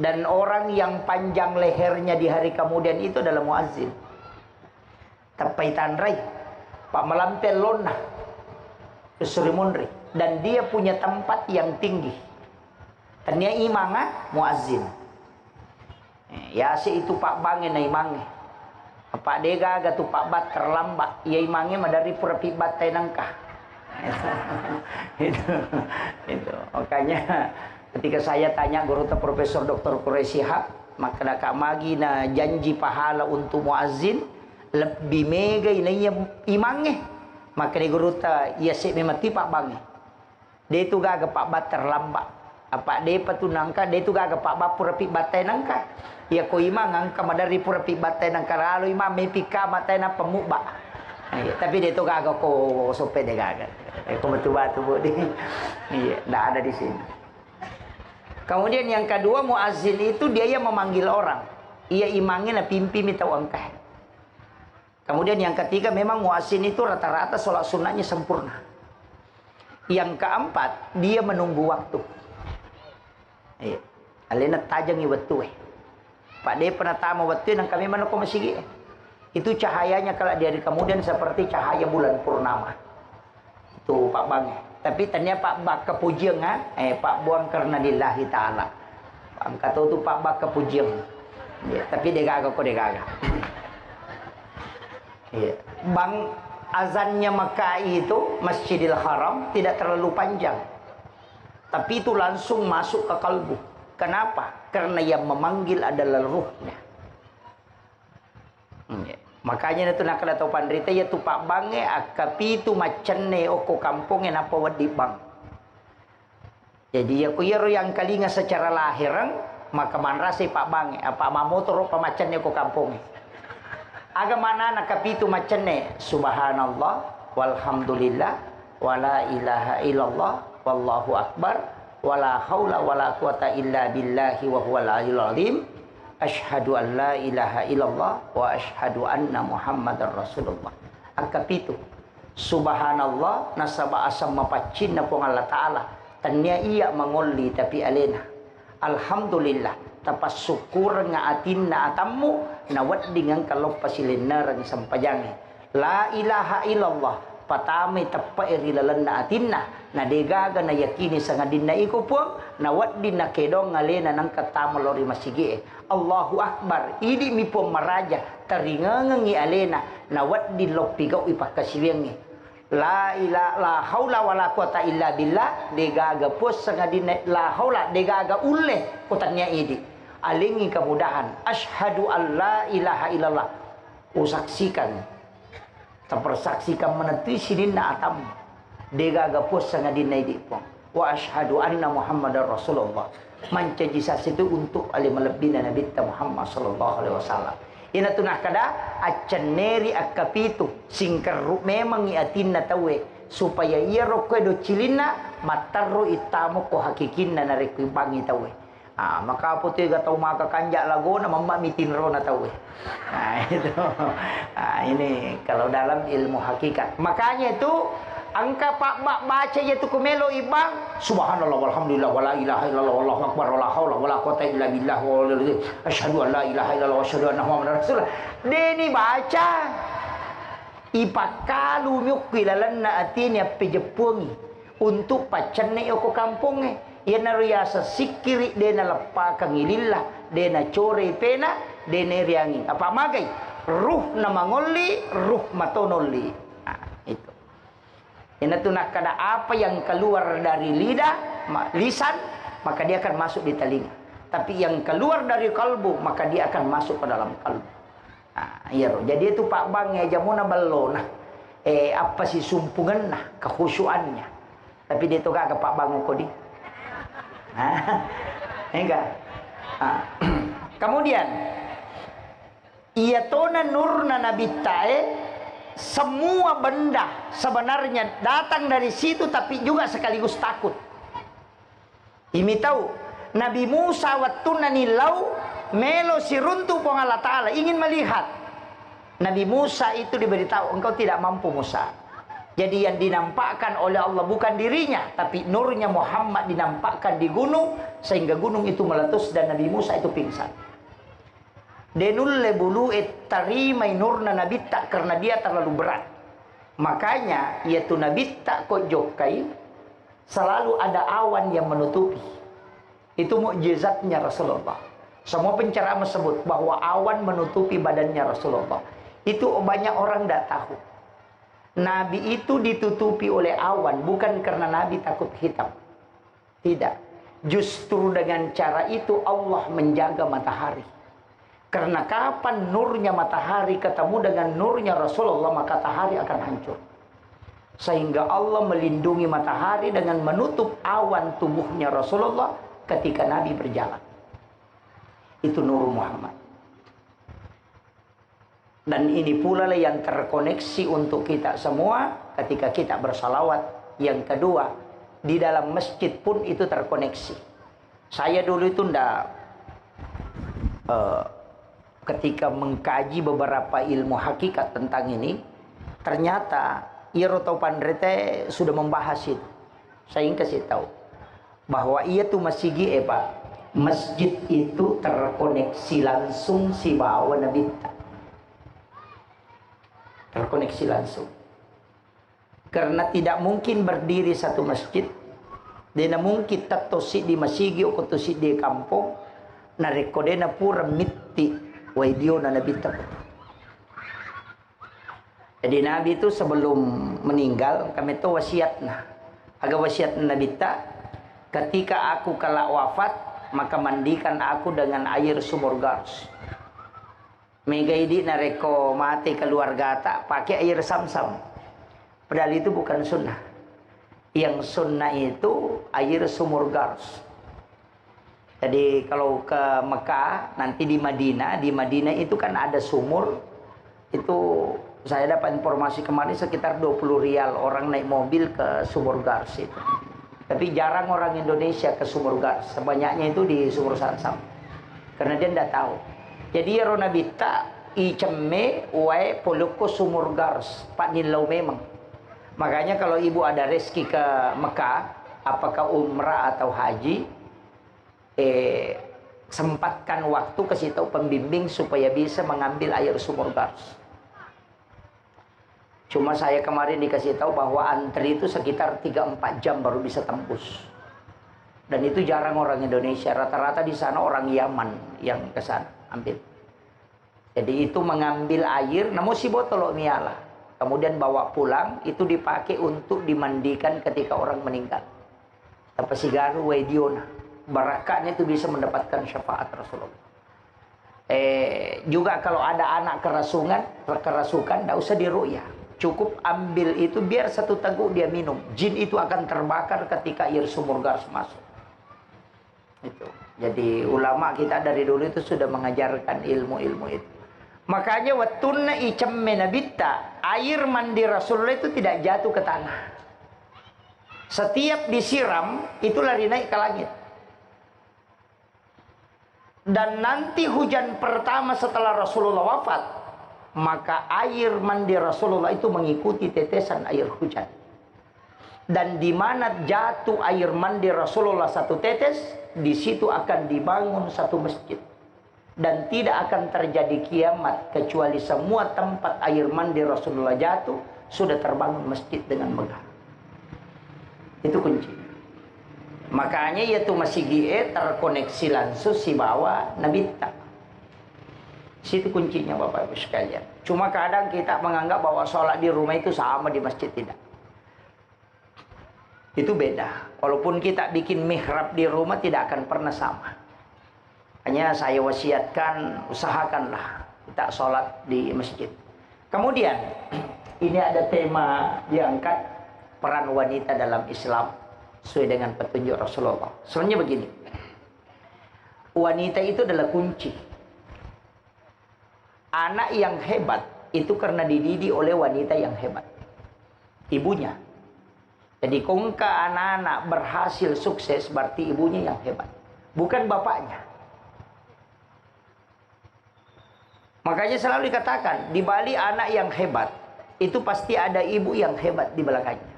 Speaker 1: Dan orang yang panjang lehernya di hari kemudian itu adalah muazzin. Tapai tanrai Pak melampel lona Surimunri, dan dia punya tempat yang tinggi. Tanya imanga muazzin. Ya si itu Pak Bange na imange. Pak Dega gatu Pak Bat terlambat. Ya imange madari pura pibat tay nangka. itu. Makanya ketika saya tanya guru Profesor Dr. Quraisy Shihab, maka nak magi na janji pahala untuk muazzin lebih mega ini imange. Maka di guru ta ya si memati Pak Bange. Dia itu gaga Pak Bat terlambat. Apa dia patu nangka dia itu gaga Pak Bat pura pi batai nangka. Ya ko imang angka madari pura pi batai nangka lalu imam mepika batai na pemuba. Tapi dia itu gaga ko sope dia gaga. Ko batu-batu bu di. Iya, enggak ada di sini. Kemudian yang kedua muazzin itu dia yang memanggil orang. Ia imangnya na pimpi minta angka. Kemudian yang ketiga memang muazzin itu rata-rata sholat sunnahnya sempurna. Yang keempat dia menunggu waktu. Iya. Alena tajangi waktu. Pak dia pernah tamu waktu nang kami mana kau masih. Itu cahayanya kalau dia kemudian seperti cahaya bulan purnama. Itu Pak Bang. Tapi ternyata Pak Bak kepujian Pak buang karena lillahi ta'ala. Pak kata itu Pak Bak kepujian. Ya, tapi dia gagak kok dia gagak. Ya. Bang azannya Makkah itu Masjidil Haram tidak terlalu panjang. Tapi itu langsung masuk ke kalbu. Kenapa? karena yang memanggil adalah ruhnya. Makanya itu nak tahu pandrita ya tu pak bange akapi tu macane oko kampung napa wadi bang. Jadi aku yang kalinga secara lahiran maka manrasi pak bange apa mamotor apa macane oko kampung. Aga mana nakapi tu macane subhanallah walhamdulillah wala ilaha illallah wallahu akbar wala haula wala quwata illa billahi wa huwal aliyyil azim. Asyhadu an la ilaha illallah wa asyhadu anna muhammadar rasulullah. Akapitu subhanallah nasaba asam mapacin na pong Allah Ta'ala tanya iya mangoli tapi alena alhamdulillah tapas syukur nga atin na atammu nawat dengan kalau pasilinar ng sampajangi la ilaha illallah patami tappa irilalan na atinna na degaga na yakini sa ngadin na ikupuang nawat din na kedong ngalena ng katamolori masigi Allahu Akbar idi mi po maraja taringangang alena nawat din lopigaw ipakasiwengi la ilaha la haula wala quwata illa billah degaga pos sa ngadin la haula degaga ulle kutanya idi alingi kemudahan asyhadu an la ilaha illallah usaksikan terpersaksikan menentu sinin na atam degaga pos sa ngadin idi po wa asyhadu anna muhammadar rasulullah mancaji itu untuk alim lebih na Nabi Muhammad sallallahu alaihi wasallam. Ina tunah kada aceneri akapitu singker memang iatin na tawe supaya ia rokwe do cilina matarro itamu ko hakikin na narekwi bangi tawe. Maka po tiga tau maka kanjak lago na mamamitin ro na tawe. Itu. Ini kalau dalam ilmu hakikat. Makanya itu angka pak baca yaitu kumelo ibang subhanallah walhamdulillah wala ilaha illallah wallahu akbar wala haula wala quwata illa billah asyhadu an la ilaha illallah wa asyhadu anna muhammadar rasulullah deni baca ipakalu nyukilalan na atini pejepungi untuk pacane oko kampunge yana riasa sikiri dena lepa kangilillah dena core pena dena riangi apa magai ruh na mangoli ruh matonoli itu. Ini tuh nak kada apa yang keluar dari lisan maka dia akan masuk di telinga. Tapi yang keluar dari kalbu maka dia akan masuk ke dalam kalbu. Iya roh. Jadi itu Pak Bang ya jamuna bello nah. Apa sih sumpungan nah kekhusyuannya. Tapi dia tuh kagak Pak Bang kodi. Enggak. Kemudian ia tona nurna nabi tae semua benda sebenarnya datang dari situ tapi juga sekaligus takut. Imi tahu Nabi Musa wattuna nilau melo siruntu pong Allah Ta'ala ingin melihat. Nabi Musa itu diberitahu engkau tidak mampu Musa. Jadi yang dinampakkan oleh Allah bukan dirinya tapi nurnya Muhammad dinampakkan di gunung sehingga gunung itu meletus dan Nabi Musa itu pingsan. Denulle bulu tarimai nurna nabi tak karena dia terlalu berat. Makanya yaitu nabi tak kok jokai selalu ada awan yang menutupi. Itu mukjizatnya Rasulullah. Semua penceramah sebut bahwa awan menutupi badannya Rasulullah. Itu banyak orang tidak tahu. Nabi itu ditutupi oleh awan bukan karena Nabi takut hitam. Tidak. Justru dengan cara itu Allah menjaga matahari. Karena kapan nurnya matahari ketemu dengan nurnya Rasulullah maka matahari akan hancur. Sehingga Allah melindungi matahari dengan menutup awan tubuhnya Rasulullah ketika Nabi berjalan. Itu Nur Muhammad. Dan ini pula yang terkoneksi untuk kita semua ketika kita bersalawat. Yang kedua, di dalam masjid pun itu terkoneksi. Saya dulu itu ketika mengkaji beberapa ilmu hakikat tentang ini, ternyata Iroto Pandrete sudah membahas itu. Saya ingin kasih tahu bahwa ia tuh masjid itu terkoneksi langsung si bawa Nabi. Terkoneksi langsung. Karena tidak mungkin berdiri satu masjid. Dena mungkin tatosi di masigi o kotosi di kampung. Narekodena pura mitti. Waidio na Nabi tak. Jadi Nabi itu sebelum meninggal kami itu wasiat nah. Agak wasiat Nabi tak ketika aku kelak wafat maka mandikan aku dengan air sumur Gars. Mega idi nareko mati keluarga tak pakai air Sam-Sam. Padahal itu bukan sunnah. Yang sunnah itu air sumur Gars. Jadi kalau ke Mekah, nanti di Madinah itu kan ada sumur. Itu saya dapat informasi kemarin sekitar 20 rial orang naik mobil ke sumur Gars itu. Tapi jarang orang Indonesia ke sumur Gars. Sebanyaknya itu di sumur Sam-Sam. Karena dia tidak tahu. Jadi Rona Bita icemme wae poluko sumur Gars Pak Nilau memang. Makanya kalau ibu ada rezeki ke Mekah, apakah umrah atau haji, sempatkan waktu kasih tahu pembimbing supaya bisa mengambil air sumur Gars. Cuma saya kemarin dikasih tahu bahwa antri itu sekitar 3-4 jam baru bisa tembus. Dan itu jarang orang Indonesia, rata-rata di sana orang Yaman yang ke sana ambil. Jadi itu mengambil air, namun si botol miala. Kemudian bawa pulang, itu dipakai untuk dimandikan ketika orang meninggal. Tapi si garu wediona, barakahnya itu bisa mendapatkan syafaat Rasulullah. Juga kalau ada anak kerasukan, tidak usah diru'yah. Cukup ambil itu biar 1 teguk dia minum. Jin itu akan terbakar ketika air sumur Gars masuk. Itu. Jadi ulama kita dari dulu itu sudah mengajarkan ilmu-ilmu itu. Makanya watunna icemme nabita, air mandi Rasulullah itu tidak jatuh ke tanah. Setiap disiram itu lari naik ke langit. Dan nanti hujan pertama setelah Rasulullah wafat, maka air mandi Rasulullah itu mengikuti tetesan air hujan. Dan di mana jatuh air mandi Rasulullah 1 tetes, di situ akan dibangun 1 masjid. Dan tidak akan terjadi kiamat kecuali semua tempat air mandi Rasulullah jatuh sudah terbangun masjid dengan megah. Itu kunci. Makanya yaitu masih GE terkoneksi langsung si bawah Nabita. Situ kuncinya Bapak Ibu sekalian. Cuma kadang kita menganggap bahwa sholat di rumah itu sama di masjid, tidak. Itu beda. Walaupun kita bikin mihrab di rumah tidak akan pernah sama. Hanya saya wasiatkan, usahakanlah kita sholat di masjid. Kemudian ini ada tema diangkat, peran wanita dalam Islam sesuai dengan petunjuk Rasulullah. Sebenarnya begini, wanita itu adalah kunci. Anak yang hebat itu karena dididik oleh wanita yang hebat, ibunya. Jadi kongka anak-anak berhasil sukses berarti ibunya yang hebat, bukan bapaknya. Makanya selalu dikatakan di balik anak yang hebat itu pasti ada ibu yang hebat di belakangnya.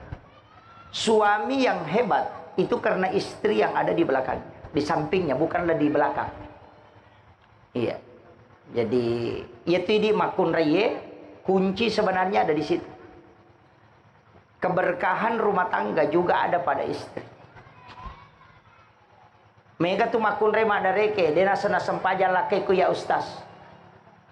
Speaker 1: Suami yang hebat itu karena istri yang ada di belakangnya, di sampingnya, bukanlah di belakang. Iya. Jadi itu di makun reye, kunci sebenarnya ada di situ. Keberkahan rumah tangga juga ada pada istri. Mereka tu makun reye madareke, dena sana sempaja lakeku ya ustaz.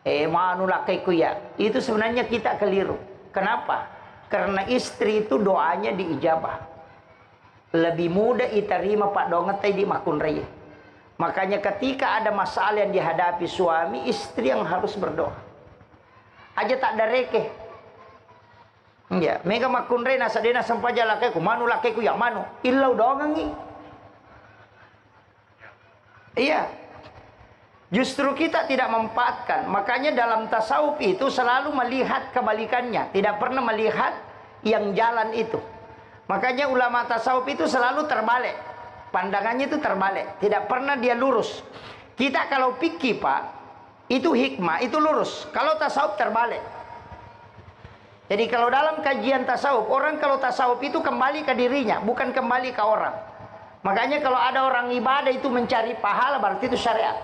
Speaker 1: Manu lakeku ya. Itu sebenarnya kita keliru. Kenapa? Karena istri itu doanya diijabah. Lebih mudah diterima Pak Dongetai di makun reye. Makanya ketika ada masalah yang dihadapi suami, istri yang harus berdoa. Aja tak ada reke. Ya, mega makun reye nasadena sempaja lakeku, manu lakeku ya manu. Illau dongangi. Iya. Justru kita tidak memanfaatkan. Makanya dalam tasawuf itu selalu melihat kebalikannya, tidak pernah melihat yang jalan itu. Makanya ulama tasawuf itu selalu terbalik. Pandangannya itu terbalik, tidak pernah dia lurus. Kita kalau fikih Pak, itu hikmah, itu lurus. Kalau tasawuf terbalik. Jadi kalau dalam kajian tasawuf, orang kalau tasawuf itu kembali ke dirinya, bukan kembali ke orang. Makanya kalau ada orang ibadah itu mencari pahala, berarti itu syariat.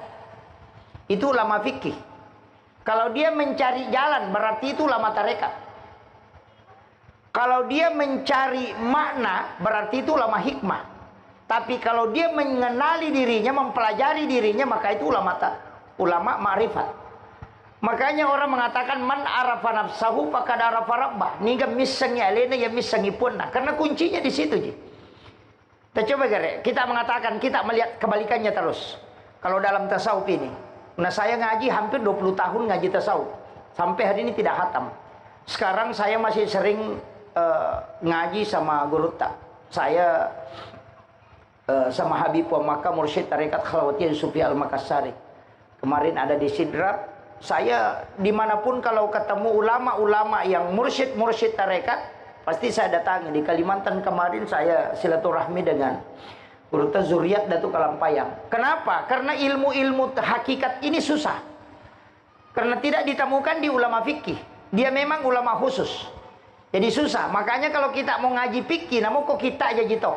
Speaker 1: Itu ulama fikih. Kalau dia mencari jalan, berarti itu ulama tarekat. Kalau dia mencari makna, berarti itu ulama hikmah. Tapi kalau dia mengenali dirinya, mempelajari dirinya, maka itu ulama ma'rifat. Makanya orang mengatakan man arafa nafsahu faqad arafa rabbah. Niga misangi alena ya misangi punna. Karena kuncinya di situ, Ji. Coba kita mengatakan, kita melihat kebalikannya terus. Kalau dalam tasawuf ini, nah saya ngaji hampir 20 tahun ngaji tasawuf, sampai hari ini tidak hatam. Sekarang saya masih sering ngaji sama guru tak. Saya sama Habib wa Maka Mursyid Tarekat Khalawatiyah Sufi Al-Makassari. Kemarin ada di Sidrap. Saya dimanapun kalau ketemu ulama-ulama yang mursyid tarekat, pasti saya datangi. Di Kalimantan kemarin saya silaturahmi dengan Guru Zuriat Datuk Kalampayang. Kenapa? Karena ilmu-ilmu hakikat ini susah. Karena tidak ditemukan di ulama fikih. Dia memang ulama khusus. Jadi susah. Makanya kalau kita mau ngaji fikih, namun kok kita aja gitu.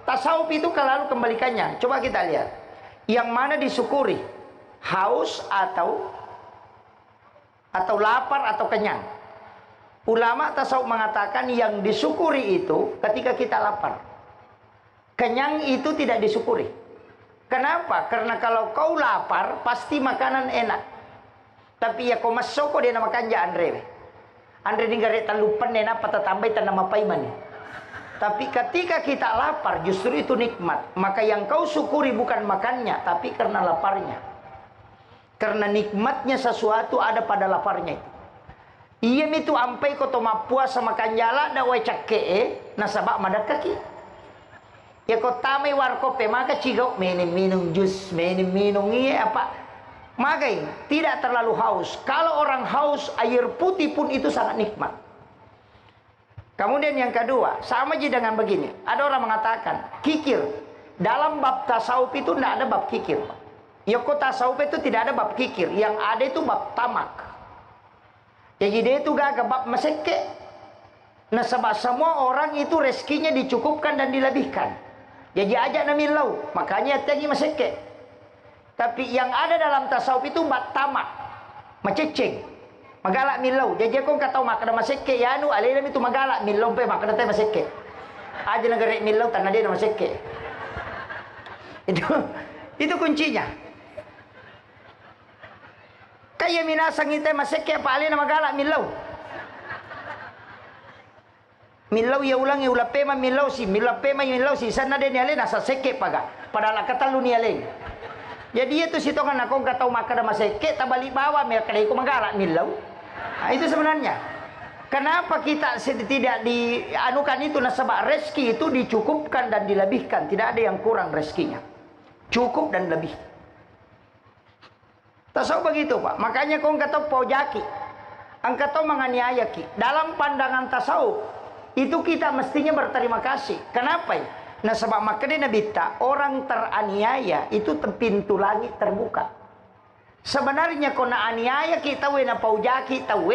Speaker 1: Tasawuf itu kalau kembalikannya. Coba kita lihat. Yang mana disyukuri? Haus atau lapar atau kenyang? Ulama tasawuf mengatakan yang disyukuri itu ketika kita lapar. Kenyang itu tidak disyukuri. Kenapa? Karena kalau kau lapar, pasti makanan enak. Tapi ya kau masuk dia nama kanja Andre. Andre ni garet talupan nena patah tambah tanam apa iman. Tapi ketika kita lapar, justru itu nikmat. Maka yang kau syukuri bukan makannya, tapi karena laparnya. Karena nikmatnya sesuatu ada pada laparnya itu. Iya itu ampai ko toma puasa makan jala da we cakke nasabak madak kaki. Ya ko tame warkope maka cigau minum jus, minum iya apa. Magai tidak terlalu haus. Kalau orang haus air putih pun itu sangat nikmat. Kemudian yang kedua, sama aja dengan begini. Ada orang mengatakan kikir. Dalam bab tasawuf itu tidak ada bab kikir. Ya kok tasawuf itu tidak ada bab kikir. Yang ada itu bab tamak. Jadi dia itu gak bab meseke. Nah sebab semua orang itu rezekinya dicukupkan dan dilebihkan. Jadi ajak namilau. Makanya tadi meseke. Tapi yang ada dalam tasawuf itu bab tamak. Maceceng. Magalak milau. Jadi aku kata makan meseke. Ya anu alilem itu magalak milau. Makan teh meseke. Aja negara milau tanah dia meseke. Itu kuncinya. Kaya minasang ite maseke apa alin na magala milaw. Milaw ya ulang ya ulapema milaw si sana din alin nasa seke paga. Padahal katalu ni alin. Jadi itu si tongan akong katau makan maseke tabali bawa mereka ko magala milaw. Nah, itu sebenarnya. Kenapa kita tidak dianukan itu nasabak rezeki itu dicukupkan dan dilebihkan, tidak ada yang kurang rezekinya. Cukup dan lebih. Tasawuf begitu Pak. Makanya kau kata pojaki, angkat tahu menganiaya ki. Dalam pandangan tasawuf itu kita mestinya berterima kasih. Kenapa? Nah sebab makanya Nabi orang teraniaya itu pintu langit terbuka. Sebenarnya kona aniaya kita na pojaki tahu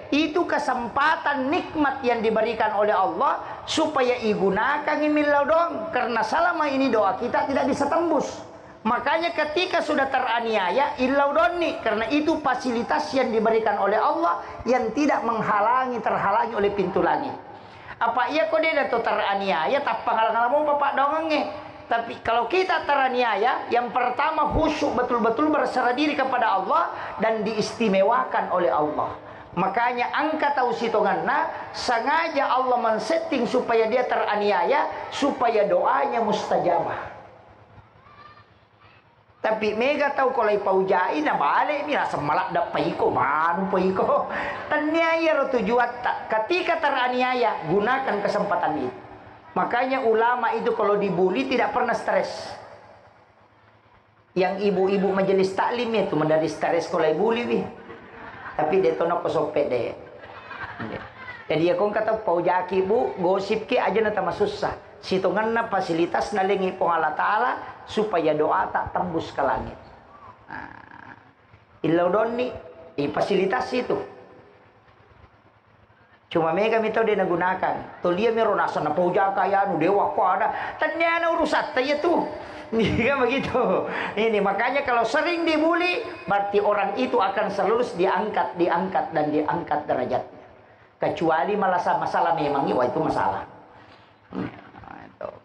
Speaker 1: itu kesempatan nikmat yang diberikan oleh Allah supaya digunakan imilau dong. Karena selama ini doa kita tidak bisa tembus. Makanya ketika sudah teraniaya ilaudoni, karena itu fasilitas yang diberikan oleh Allah yang tidak terhalangi oleh pintu langit. Apa iya kok dia datang teraniaya tak penghalang-halang bapak dongengnya. Tapi kalau kita teraniaya, yang pertama khusyuk betul-betul berserah diri kepada Allah dan diistimewakan oleh Allah. Makanya angka tahu sitonganna sengaja Allah men-setting supaya dia teraniaya supaya doanya mustajabah. Tapi mega tahu kalau ipaujai na balik ni rasa malak dak paiko manu paiko. Taniaya tujuan ketika teraniaya gunakan kesempatan itu. Makanya ulama itu kalau dibuli tidak pernah stres. Yang ibu-ibu majelis taklim itu menjadi stres kalau dibuli wi. Tapi dia tono kosopet deh. Jadi aku kata paujaki bu gosip ki aja na tama susah. Situngan na fasilitas na lingi po Allah Ta'ala supaya doa tak tembus ke langit. Nah, ilaudoni fasilitas itu. Cuma mereka minta dia gunakan. Tuh dia meronasa na paujaka ya nu dewa ko ada. Tanya na urusat ya tuh. Kan begitu. Ini makanya kalau sering dibuli berarti orang itu akan selalu diangkat derajatnya. Kecuali masalah memang itu masalah.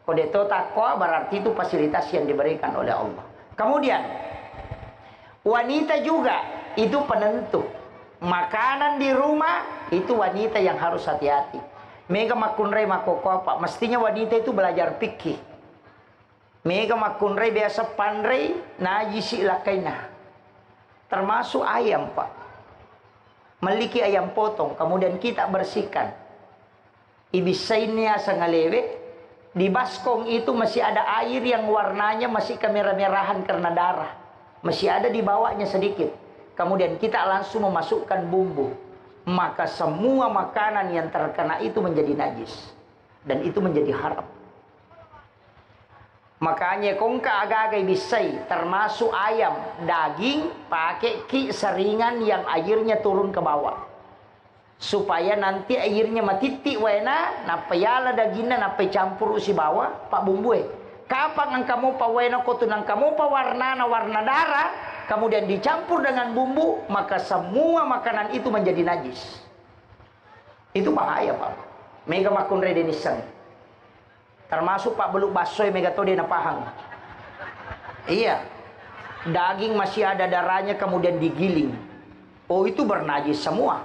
Speaker 1: Kode itu takwa berarti itu fasilitas yang diberikan oleh Allah. Kemudian wanita juga itu penentu. Makanan di rumah itu wanita yang harus hati-hati. Mega makunre makoko apa? Mestinya wanita itu belajar fikih. Mega makunrai biasa pandai najis ilakaina. Termasuk ayam, Pak. Meliki ayam potong, kemudian kita bersihkan. Ibisainya sangalewe, di baskong itu masih ada air yang warnanya masih kemerah-merahan karena darah. Masih ada di bawahnya sedikit. Kemudian kita langsung memasukkan bumbu. Maka semua makanan yang terkena itu menjadi najis. Dan itu menjadi haram. Makanya kongka agak bisai termasuk ayam, daging pakai ki seringan yang airnya turun ke bawah. Supaya nanti airnya matiti wena, napayala dagingnya napai campur si bawah pak bumbu. Kapan ang kamu pa wena ko tunang kamu pa warna darah, kemudian dicampur dengan bumbu, maka semua makanan itu menjadi najis. Itu bahaya, Pak. Mega makun redenisan. Termasuk Pak beluk basoy megatode na pahang. Iya. Daging masih ada darahnya kemudian digiling. Oh, itu bernajis semua.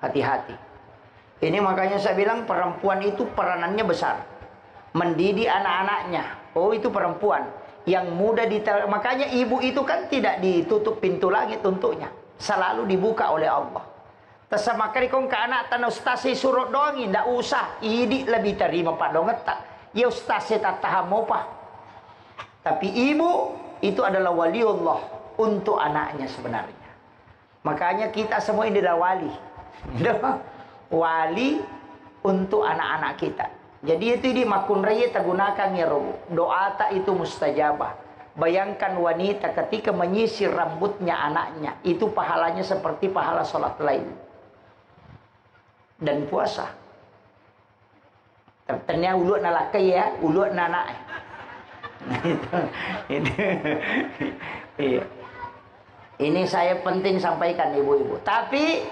Speaker 1: Hati-hati. Ini makanya saya bilang perempuan itu peranannya besar. Mendidik anak-anaknya. Oh, itu perempuan yang mudah makanya ibu itu kan tidak ditutup pintu langit untuknya. Selalu dibuka oleh Allah. Sama kali kong ke anak tanah ustasi surut doangin, ndak usah, idi lebih terima pak donget tak, ya ustasi tak tahan mau pak. Tapi ibu itu adalah waliullah untuk anaknya sebenarnya. Makanya kita semua ini adalah wali, wali untuk anak-anak kita. Jadi itu di makun raya tergunakan ya roh, doa tak itu mustajabah. Bayangkan wanita ketika menyisir rambutnya anaknya, itu pahalanya seperti pahala sholat lain. Dan puasa. Ternyata ulut nalakai ya, ulut nanak. Ini saya penting sampaikan ibu-ibu. Tapi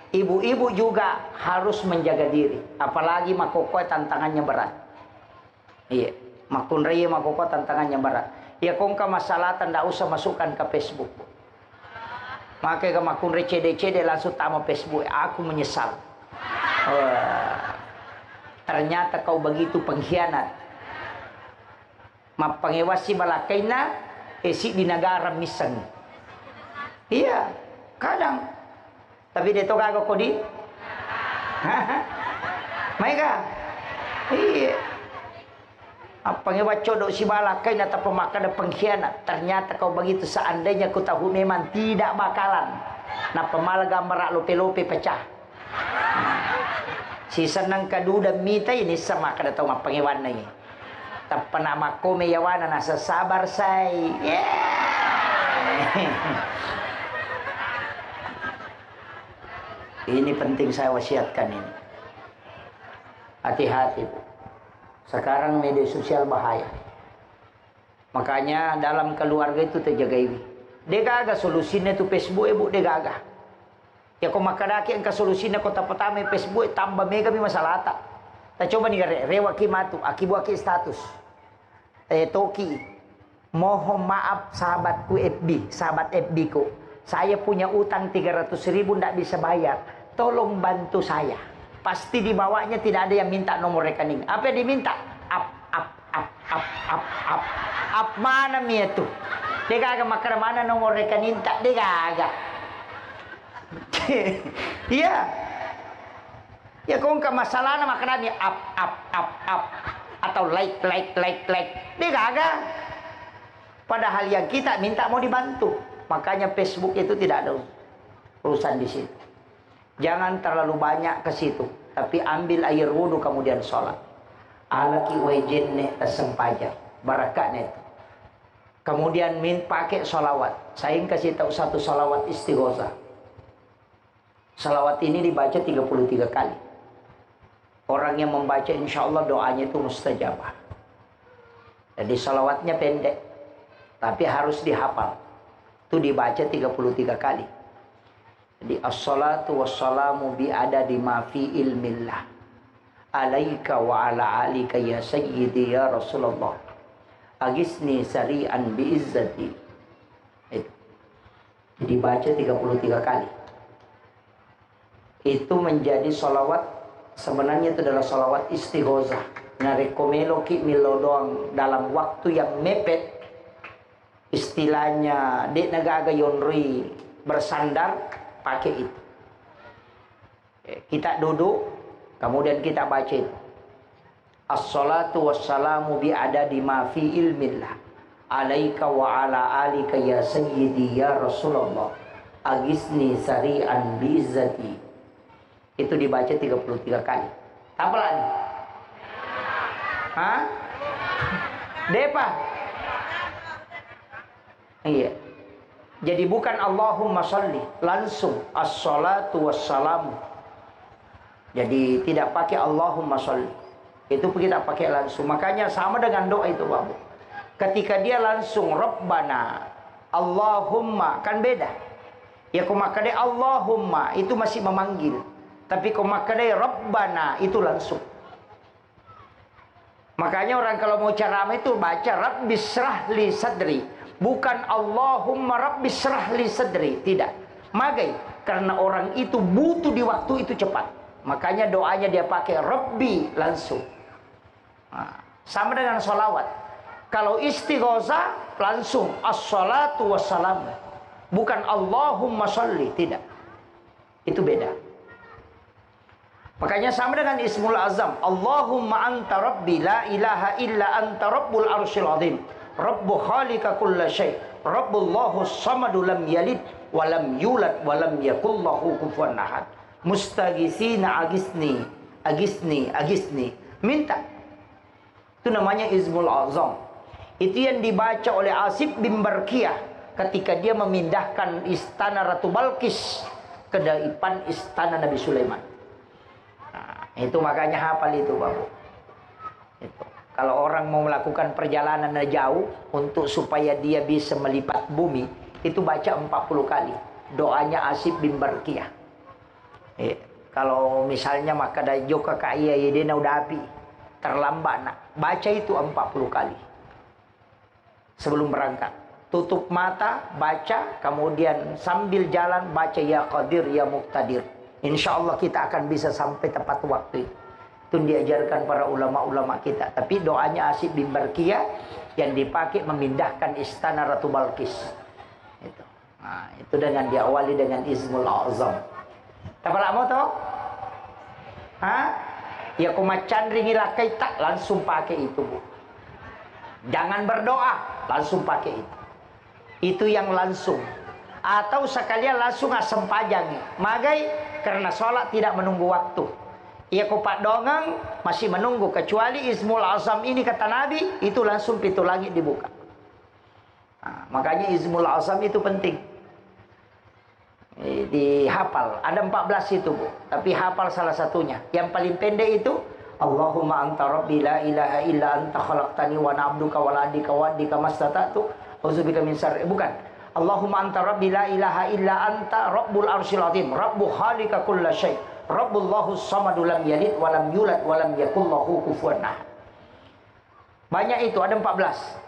Speaker 1: ibu-ibu juga harus menjaga diri. Apalagi makoko tantangannya berat. Iya, makun raya makoko tantangannya berat. Ya kongka masalah tidak usah masukkan ke Facebook. Makanya makun raya cede-cede langsung tamu Facebook. Aku menyesal. Ternyata kau begitu pengkhianat. Mapangewasi balakaina esi di negara miseng. Iya, kadang. Tapi dia tahu kagak kodi? Mereka. Iya. Apangewat codok si balakaina atau pemakan pengkhianat. Ternyata kau begitu seandainya ku tahu memang tidak bakalan. Nah pemalah gambar lope-lope pecah. Si senang kaduda mita ini sama kada tahu mapangiwan na ini. Tapos nama ko may yawanan nasa sabar say. Ini penting saya wasiatkan ini. Hati-hati Bu. Sekarang media sosial bahaya. Makanya dalam keluarga itu terjaga ibu. Dia gagah solusinya itu Facebook ibu, dia gagah. Ya kau makadaki ang kasolusinya kota pertama Facebook tambah mega mi masalah tak. Tak coba nih rewa kimatu akibu aki status. Toki. Mohon maaf sahabatku FB, sahabat FB ku. Saya punya utang 300.000 ndak bisa bayar. Tolong bantu saya. Pasti di bawahnya tidak ada yang minta nomor rekening. Apa yang diminta? Up mana mi itu? Dia kagak makar mana nomor rekening tak dia kagak. Iya. Ya kau ke masalah nama makanannya up atau like. Dia kagak. Padahal yang kita minta mau dibantu. Makanya Facebook itu tidak ada urusan di situ. Jangan terlalu banyak ke situ, tapi ambil air wudhu kemudian sholat. Alaki wajinne tasempajar barakatnya itu. Kemudian pakai sholawat. Saya kasih tahu satu sholawat istighosah. Sholawat ini dibaca 33 kali. Orang yang membaca insya Allah doanya itu mustajabah. Jadi sholawatnya pendek, tapi harus dihafal. Itu dibaca 33 kali. Jadi as-salatu wassalamu bi'adadi ma fi ilmillah alaika wa ala alika ya sayyidi ya Rasulullah agisni sari'an bi'izzati. Jadi baca 33 kali. Itu menjadi sholawat. Sebenarnya itu adalah sholawat istighosah. Narekomelo ki milo doang dalam waktu yang mepet, istilahnya dek nagaga yonri bersandar, pakai itu. Kita duduk, kemudian kita baca itu. As-salatu wassalamu bi'adadi ma fi ilmillah alaika wa ala alika ya sayyidi ya Rasulullah agisni sari'an bi'izzati. Itu dibaca 33 kali. Apa lagi? Hah? Depa? Iya. Jadi bukan Allahumma sholli, langsung as-salatu wassalamu. Jadi tidak pakai Allahumma sholli. Itu kita pakai langsung. Makanya sama dengan doa itu, Bapak. Ketika dia langsung Rabbana, Allahumma, kan beda. Ya kumakadai Allahumma itu masih memanggil. Tapi kumakadai Rabbana itu langsung. Makanya orang kalau mau ceramah itu baca Rabbi syrah li sadri. Bukan Allahumma Rabbi syrah li sadri. Tidak. Magai. Karena orang itu butuh di waktu itu cepat. Makanya doanya dia pakai Rabbi langsung. Nah, sama dengan sholawat. Kalau istighosah langsung as-salatu wassalam. Bukan Allahumma sholli. Tidak. Itu beda. Makanya sama dengan Ismul Azam. Allahumma anta rabbi la ilaha illa anta rabbul arsyil azim. Rabbu khalika kulla syai. Rabbullahu samadu lam yalid walam yulad walam yakullahu kufuwan ahad. Mustagisina agisni, agisni, agisni. Minta. Itu namanya Ismul Azam. Itu yang dibaca oleh Asif bin Barkiyah ketika dia memindahkan istana Ratu Balkis ke depan istana Nabi Sulaiman. Nah, itu makanya hafal itu, Bapak. Itu. Kalau orang mau melakukan perjalanan jauh untuk supaya dia bisa melipat bumi, itu baca 40 kali. Doanya Asif bin Barkiyah. Kalau misalnya maka ada joka kaya yedena udah api terlambat nak baca itu 40 kali sebelum berangkat. Tutup mata baca, kemudian sambil jalan baca ya qadir ya muqtadir. Insya Allah kita akan bisa sampai tepat waktu itu. Itu diajarkan para ulama-ulama kita. Tapi doanya Asif bin Barkiyah yang dipakai memindahkan istana Ratu Balkis itu. Nah, itu dengan diawali dengan Ismul Azam. Tapi lah mau tahu? Hah? Ya kumacan ringilakai tak langsung pakai itu, Bu. Jangan berdoa, langsung pakai itu. Itu yang langsung. Atau sekalian langsung asem pajangi. Magai karena sholat tidak menunggu waktu. Ya kupak dongang masih menunggu. Kecuali Ismul Azam ini kata Nabi, itu langsung pintu langit dibuka. Nah, makanya Ismul Azam itu penting. Dihafal. Ada 14 itu, Bu. Tapi hafal salah satunya. Yang paling pendek itu Allahumma anta rabbi la ilaha illa anta khalaqtani wa ana abduka wa la adika wa adika mastata'tu auzubika min syarri. Bukan. Allahumma anta rabbi la ilaha illa anta rabbul arsyil azim. Rabbu khalika kulla syai. Rabbullahu samadu lam yalid wa lam yulad wa lam yakul lahu kufuwan ahad. Banyak itu, ada 14.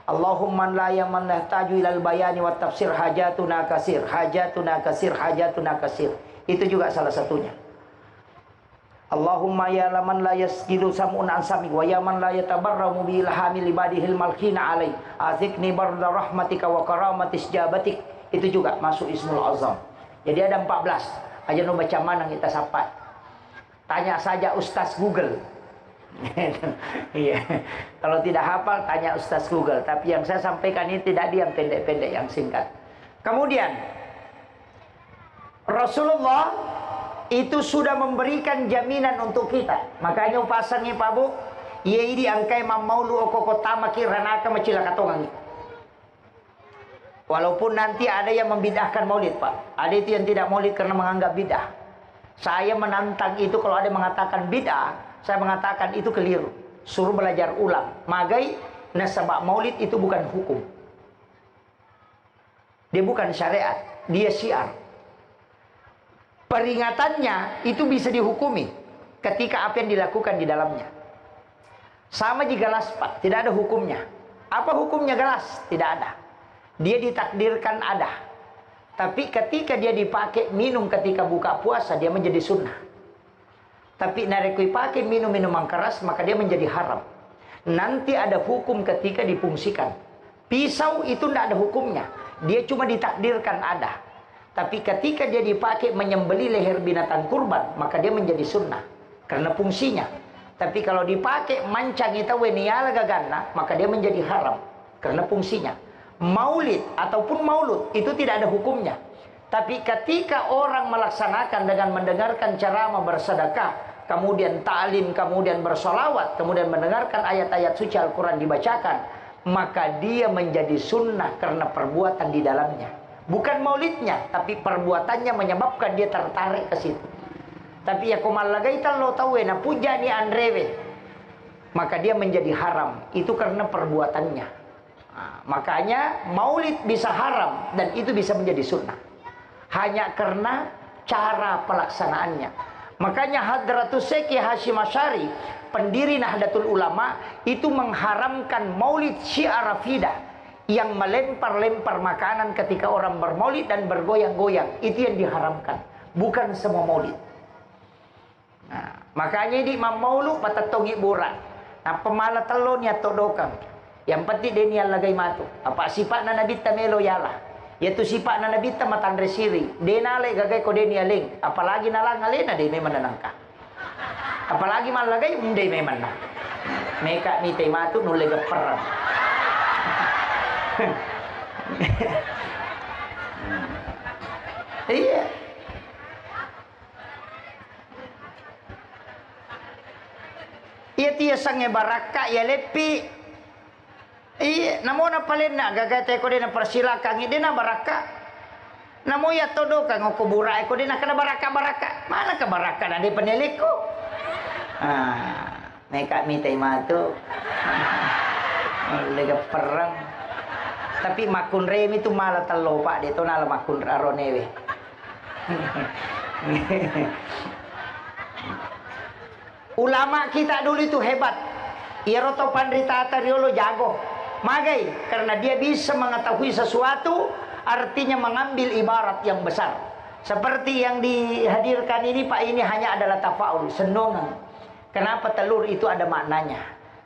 Speaker 1: Allahumma la yaman nahtaju ilal bayani wa tafsir hajatuna kasir, hajatuna kasir, hajatuna kasir. Itu juga salah satunya. Allahumma ya laman la yasgilu sam'un ansami wa yaman la yatabarramu bi ilhami libadihil malkina alai azikni barda rahmatika wa karamatis jabatik. Itu juga masuk Ismul Azam. Jadi ada 14. Aja nu baca mana kita sapa. Tanya saja Ustaz Google. Iya. Kalau tidak hafal tanya Ustaz Google. Tapi yang saya sampaikan ini tidak yang pendek-pendek, yang singkat. Kemudian Rasulullah itu sudah memberikan jaminan untuk kita. Makanya upasangnya Pak Bu, ye ini angkai mamaulu okokota makiranaka macila katongangi. Walaupun nanti ada yang membidahkan maulid, Pak. Ada itu yang tidak maulid karena menganggap bidah. Saya menantang itu. Kalau ada yang mengatakan bidah, saya mengatakan itu keliru. Suruh belajar ulang. Magai nasabak maulid itu bukan hukum. Dia bukan syariat. Dia syiar. Peringatannya itu bisa dihukumi ketika apa yang dilakukan di dalamnya. Sama jika laspat, tidak ada hukumnya. Apa hukumnya gelas? Tidak ada. Dia ditakdirkan ada. Tapi ketika dia dipakai minum ketika buka puasa, dia menjadi sunnah. tapi narekui pakai minum-minuman keras, maka dia menjadi haram. Nanti ada hukum ketika difungsikan. Pisau itu tidak ada hukumnya, dia cuma ditakdirkan ada. Tapi ketika dia dipakai menyembeli leher binatang kurban, maka dia menjadi sunnah karena fungsinya. Tapi kalau dipakai mancang itu weniala gagana, maka dia menjadi haram karena fungsinya. Maulid ataupun maulud itu tidak ada hukumnya. Tapi ketika orang melaksanakan dengan mendengarkan ceramah, bersedekah, kemudian ta'lim, kemudian bersolawat, kemudian mendengarkan ayat-ayat suci Al-Quran dibacakan, maka dia menjadi sunnah karena perbuatan di dalamnya. Bukan maulidnya, tapi perbuatannya menyebabkan dia tertarik ke situ. Tapi ya kumalagaitan lo tahu na puja ni andrewe, maka dia menjadi haram. Itu karena perbuatannya. Nah, makanya maulid bisa haram dan itu bisa menjadi sunnah hanya karena cara pelaksanaannya. Makanya Hadratus Syekh Hasyim Asy'ari, pendiri Nahdlatul Ulama, itu mengharamkan maulid Syiah Rafidah yang melempar-lempar makanan ketika orang bermaulid dan bergoyang-goyang. Itu yang diharamkan, bukan semua maulid. Nah, makanya di maulud patatongi buran. Nah, pemala telon ya todokang. Yang penting dia niat lagai matu. Apa sifat na nabi tamelo yalah. Yaitu sifat na nabi tamatandre siri. Dia nalai gagai ko dia nialing. Apalagi nalang alena dia memang nanangka. Apalagi malagay dia memang na. Meka ni tay matu nulega perang. Iya. Iya tiya sange baraka ya lepi. Iya, namo na palin na gagate ko din na persilakan din na baraka. Namo ya todo kang kubura ko din na kana baraka. Mana ka baraka na di penilik ko? Meka mitay mato. Lega perang. Tapi makun remi tu malah telo pak dito na makun aronewe. Ulama kita dulu itu hebat. Iroto Pandrita Tariolo jago. Magai, karena dia bisa mengetahui sesuatu, artinya mengambil ibarat yang besar. Seperti yang dihadirkan ini Pak, ini hanya adalah tafaul, senongan. Kenapa telur itu ada maknanya?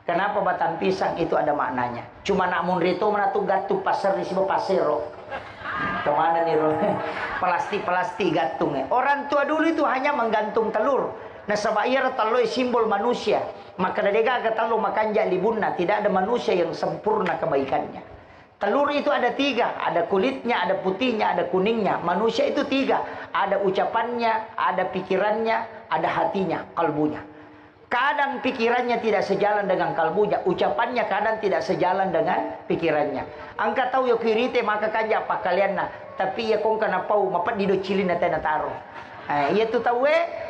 Speaker 1: Kenapa batang pisang itu ada maknanya? Cuma namun rito menatu gatu pasar di sibo pasero. Kemana nih roh? Pelasti gantung. Orang tua dulu itu hanya menggantung telur. Nah sabair telur simbol manusia. Maka dadega aga telur makan jalibunna. Tidak ada manusia yang sempurna kebaikannya. Telur itu ada tiga. Ada kulitnya, ada putihnya, ada kuningnya. Manusia itu tiga. Ada ucapannya, ada pikirannya, ada hatinya, kalbunya. Kadang pikirannya tidak sejalan dengan kalbunya. Ucapannya kadang tidak sejalan dengan pikirannya. Angka tahu yo kirite maka kanja apa kalian na. Tapi ya kong kana pau mapat dido cilin na taro. Iya tu tahu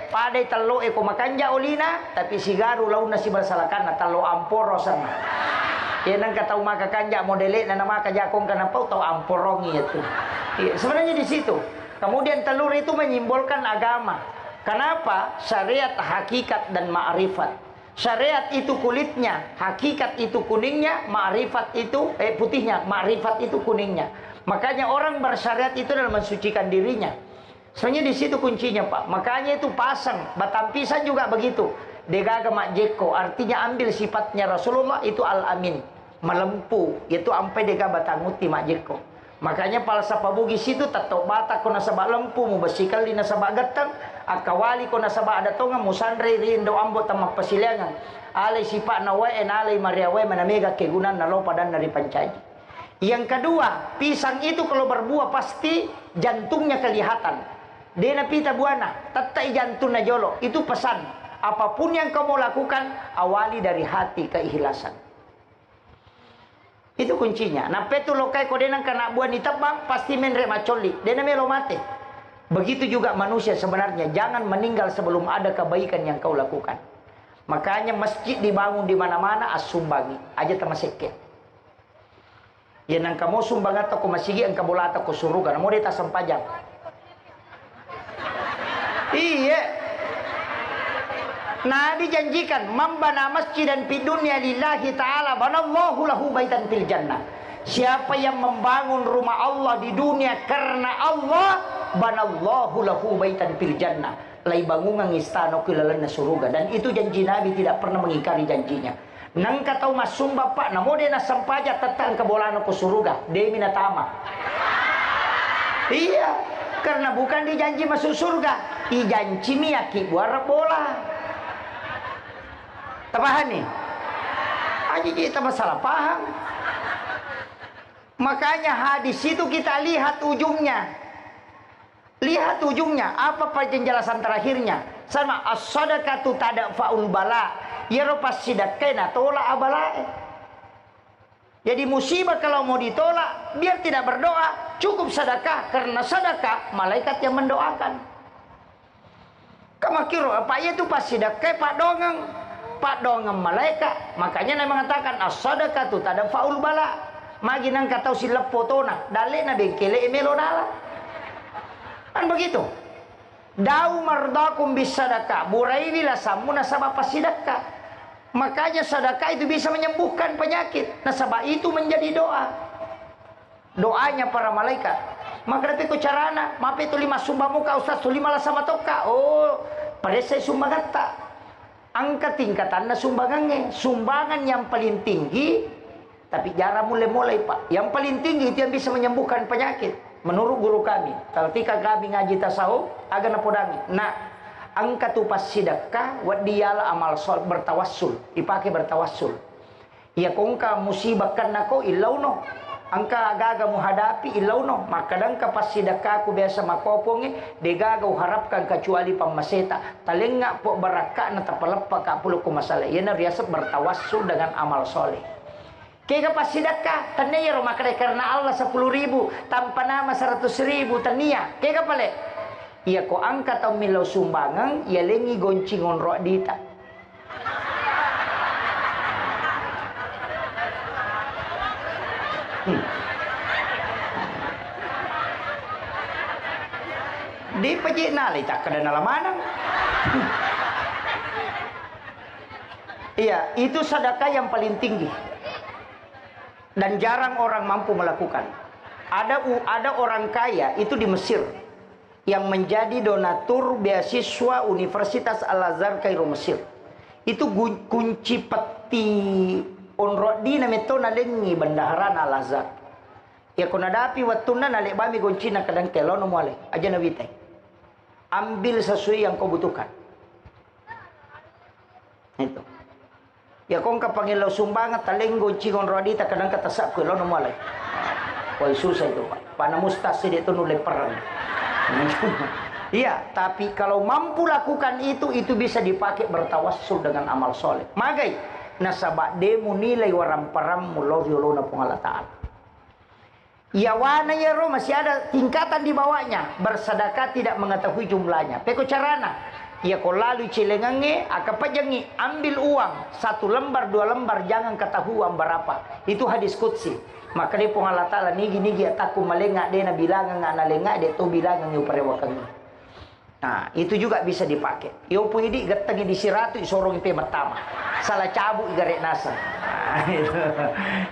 Speaker 1: padai talo eko makanja olina tapi sigaru launa si bersalakan na talo amporosan. Ya nang tahu maka kanja modele na nama kajakong kana pau tahu amporongi itu. Ya, sebenarnya di situ. Kemudian telur itu menyimbolkan agama. Kenapa? Syariat, hakikat dan ma'rifat. Syariat itu kulitnya, hakikat itu kuningnya, ma'rifat itu putihnya, ma'rifat itu kuningnya. Makanya orang bersyariat itu dalam mensucikan dirinya. Sebenarnya di situ kuncinya Pak. Makanya itu pasang, batang pisang juga begitu. Degaga makjeko, artinya ambil sifatnya Rasulullah itu al-amin, melempu, yaitu ampai dega batang muti makjeko. Makanya falsafah Bugis itu tato bata ko nasaba lempu mo basikal di nasaba gatang akawali ko nasaba ada tonga musandre rindo ambo tamak pasilangan alay sipa na wae alay mariawe manamega kegunan na lopa dan dari pancaji. Yang kedua, pisang itu kalau berbuah pasti jantungnya kelihatan. Dena pita buana, tatai jantung na jolo. Itu pesan. Apapun yang kamu lakukan, awali dari hati keikhlasan. Itu kuncinya. Nah, petu lokai kodenang kana buah ditebang pasti menre macoli. Dena melo mate. Begitu juga manusia sebenarnya, jangan meninggal sebelum ada kebaikan yang kau lakukan. Makanya masjid dibangun di mana-mana asumbangi aja tamaseke. Ya nang kamu sumbang atau ko masigi ang kabola atau ko surugan mo dita sampajang. Iya. Nah dijanjikan membana masjid dan fi dunya lillahi ta'ala banallahu lahu baitan fil jannah. Siapa yang membangun rumah Allah di dunia karena Allah, banallahu lahu baitan fil jannah. lai bangungan istana kilalana suruga, dan itu janji Nabi tidak pernah mengingkari janjinya. Nang katau masum bapak namo de na sampaja tetang kebolano ke suruga demi natama. Iya, karena bukan dijanji masuk surga, dijanji miyaki buara bola. Tapahan nih, aja kita masalah paham. Makanya hadis itu kita lihat ujungnya. Lihat ujungnya, apa penjelasan terakhirnya? Sama as-sadaqatu tadfa'ul bala. Ya ropas sidakena tolak abalae. Jadi musibah kalau mau ditolak, biar tidak berdoa, cukup sedekah, karena sedekah malaikat yang mendoakan. Kamu kira apa itu pas sedekah Pak dongeng malaikat. Makanya Nabi mengatakan as-sadaqatu tadfa'ul bala. Magi nang katau silap fotona, dale na bengkele emelonala. Kan begitu. Dau mardakum bisadaqah, buraiwilah samuna sabab sedekah. Makanya sedekah itu bisa menyembuhkan penyakit. Nah sebab itu menjadi doa. Doanya para malaikat. Maka itu carana, maaf itu 5 sumbang muka Ustaz, 5 lah sama toka. Oh, pada saya sumbangata. Angkat tingkatannya sumbangannya. Sumbangan yang paling tinggi, tapi jarang mulai-mulai Pak. Yang paling tinggi itu yang bisa menyembuhkan penyakit. Menurut guru kami, ketika kami ngaji tasawuf, agak napodangi. Nah, angka tu pas sedekah, wadiala amal sol bertawassul, dipakai bertawassul. Ya kongka musibah karena kau ilauno, angka agaga menghadapi ilauno, maka dangka pas sedekah aku biasa makopongi, degaga harapkan kecuali pamaseta, talengak po baraka na tapalepa kapuluh ku masalah. Ia biasa bertawassul dengan amal soleh. Kaya pas sedekah, tanya rumah karena Allah 10.000, tanpa nama 100.000 tania. Kaya pale, iya ko angkat atau milau sumbangan, iya lengi goncingon roh dita. Di pajik nali tak kada nalamanang. Iya, itu sedekah yang paling tinggi. Dan jarang orang mampu melakukan. Ada orang kaya itu di Mesir yang menjadi donatur beasiswa Universitas Al-Azhar Kairo Mesir. Itu kunci peti onrodi na metona lengi bendaharan Al-Azhar. Ya konadapi watuna nalik bami goncina kadang telono muale aja nabi teh. Ambil sesuai yang kau butuhkan. Itu. Ya kong kapangilaw sumbangat talenggo cingon rodita kadang katasak ko lo malay. Wah susah itu Pak. Panamustasi dito nulay perang. Iya, tapi kalau mampu lakukan itu bisa dipakai bertawassul dengan amal soleh. Magai nasabak demo nilai waram param mulo yolona pengalataan. Ya wana ya roh masih ada tingkatan di bawahnya. Bersedekah tidak mengetahui jumlahnya. Peko carana. Ya kau lalu cilengannya, akapajangi ambil uang 1 lembar 2 lembar jangan ketahuan berapa. Itu hadis qudsi. Maka dia pengalat ta'ala nigi ataku malengak dia na bilangan nga nalengak dia tu bilangan yung parewakan. Nah itu juga bisa dipakai. Yo pun ini gatangi di siratu isorong ipe matama. Salah cabut igarek nasa. Nah,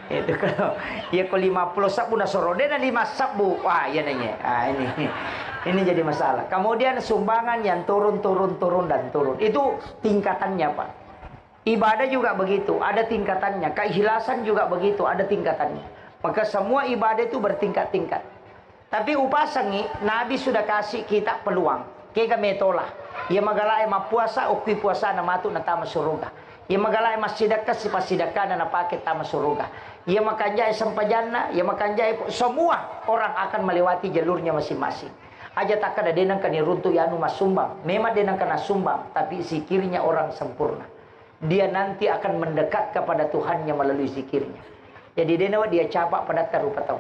Speaker 1: itu kalau ya ko 50 sabu na sorode na 5 sabu. Wah ya nanya. Ah ini jadi masalah. Kemudian sumbangan yang turun dan turun. Itu tingkatannya Pak. Ibadah juga begitu, ada tingkatannya. Keikhlasan juga begitu, ada tingkatannya. Maka semua ibadah itu bertingkat-tingkat. Tapi upasangi, Nabi sudah kasih kita peluang. Kega metolah. Ya magala ema puasa, ukwi puasa na matu na tama suruga. Ya magala ema sidakah, si pasidakah na napakit tama suruga. Ya makanjay sampajana, ya makanjay semua orang akan melewati jalurnya masing-masing. Aja tak ada denang kani runtu yanu masumbang. Memang denang kana sumbang, tapi zikirnya orang sempurna. Dia nanti akan mendekat kepada Tuhannya melalui zikirnya. Jadi dia capak pada tarupa tahu.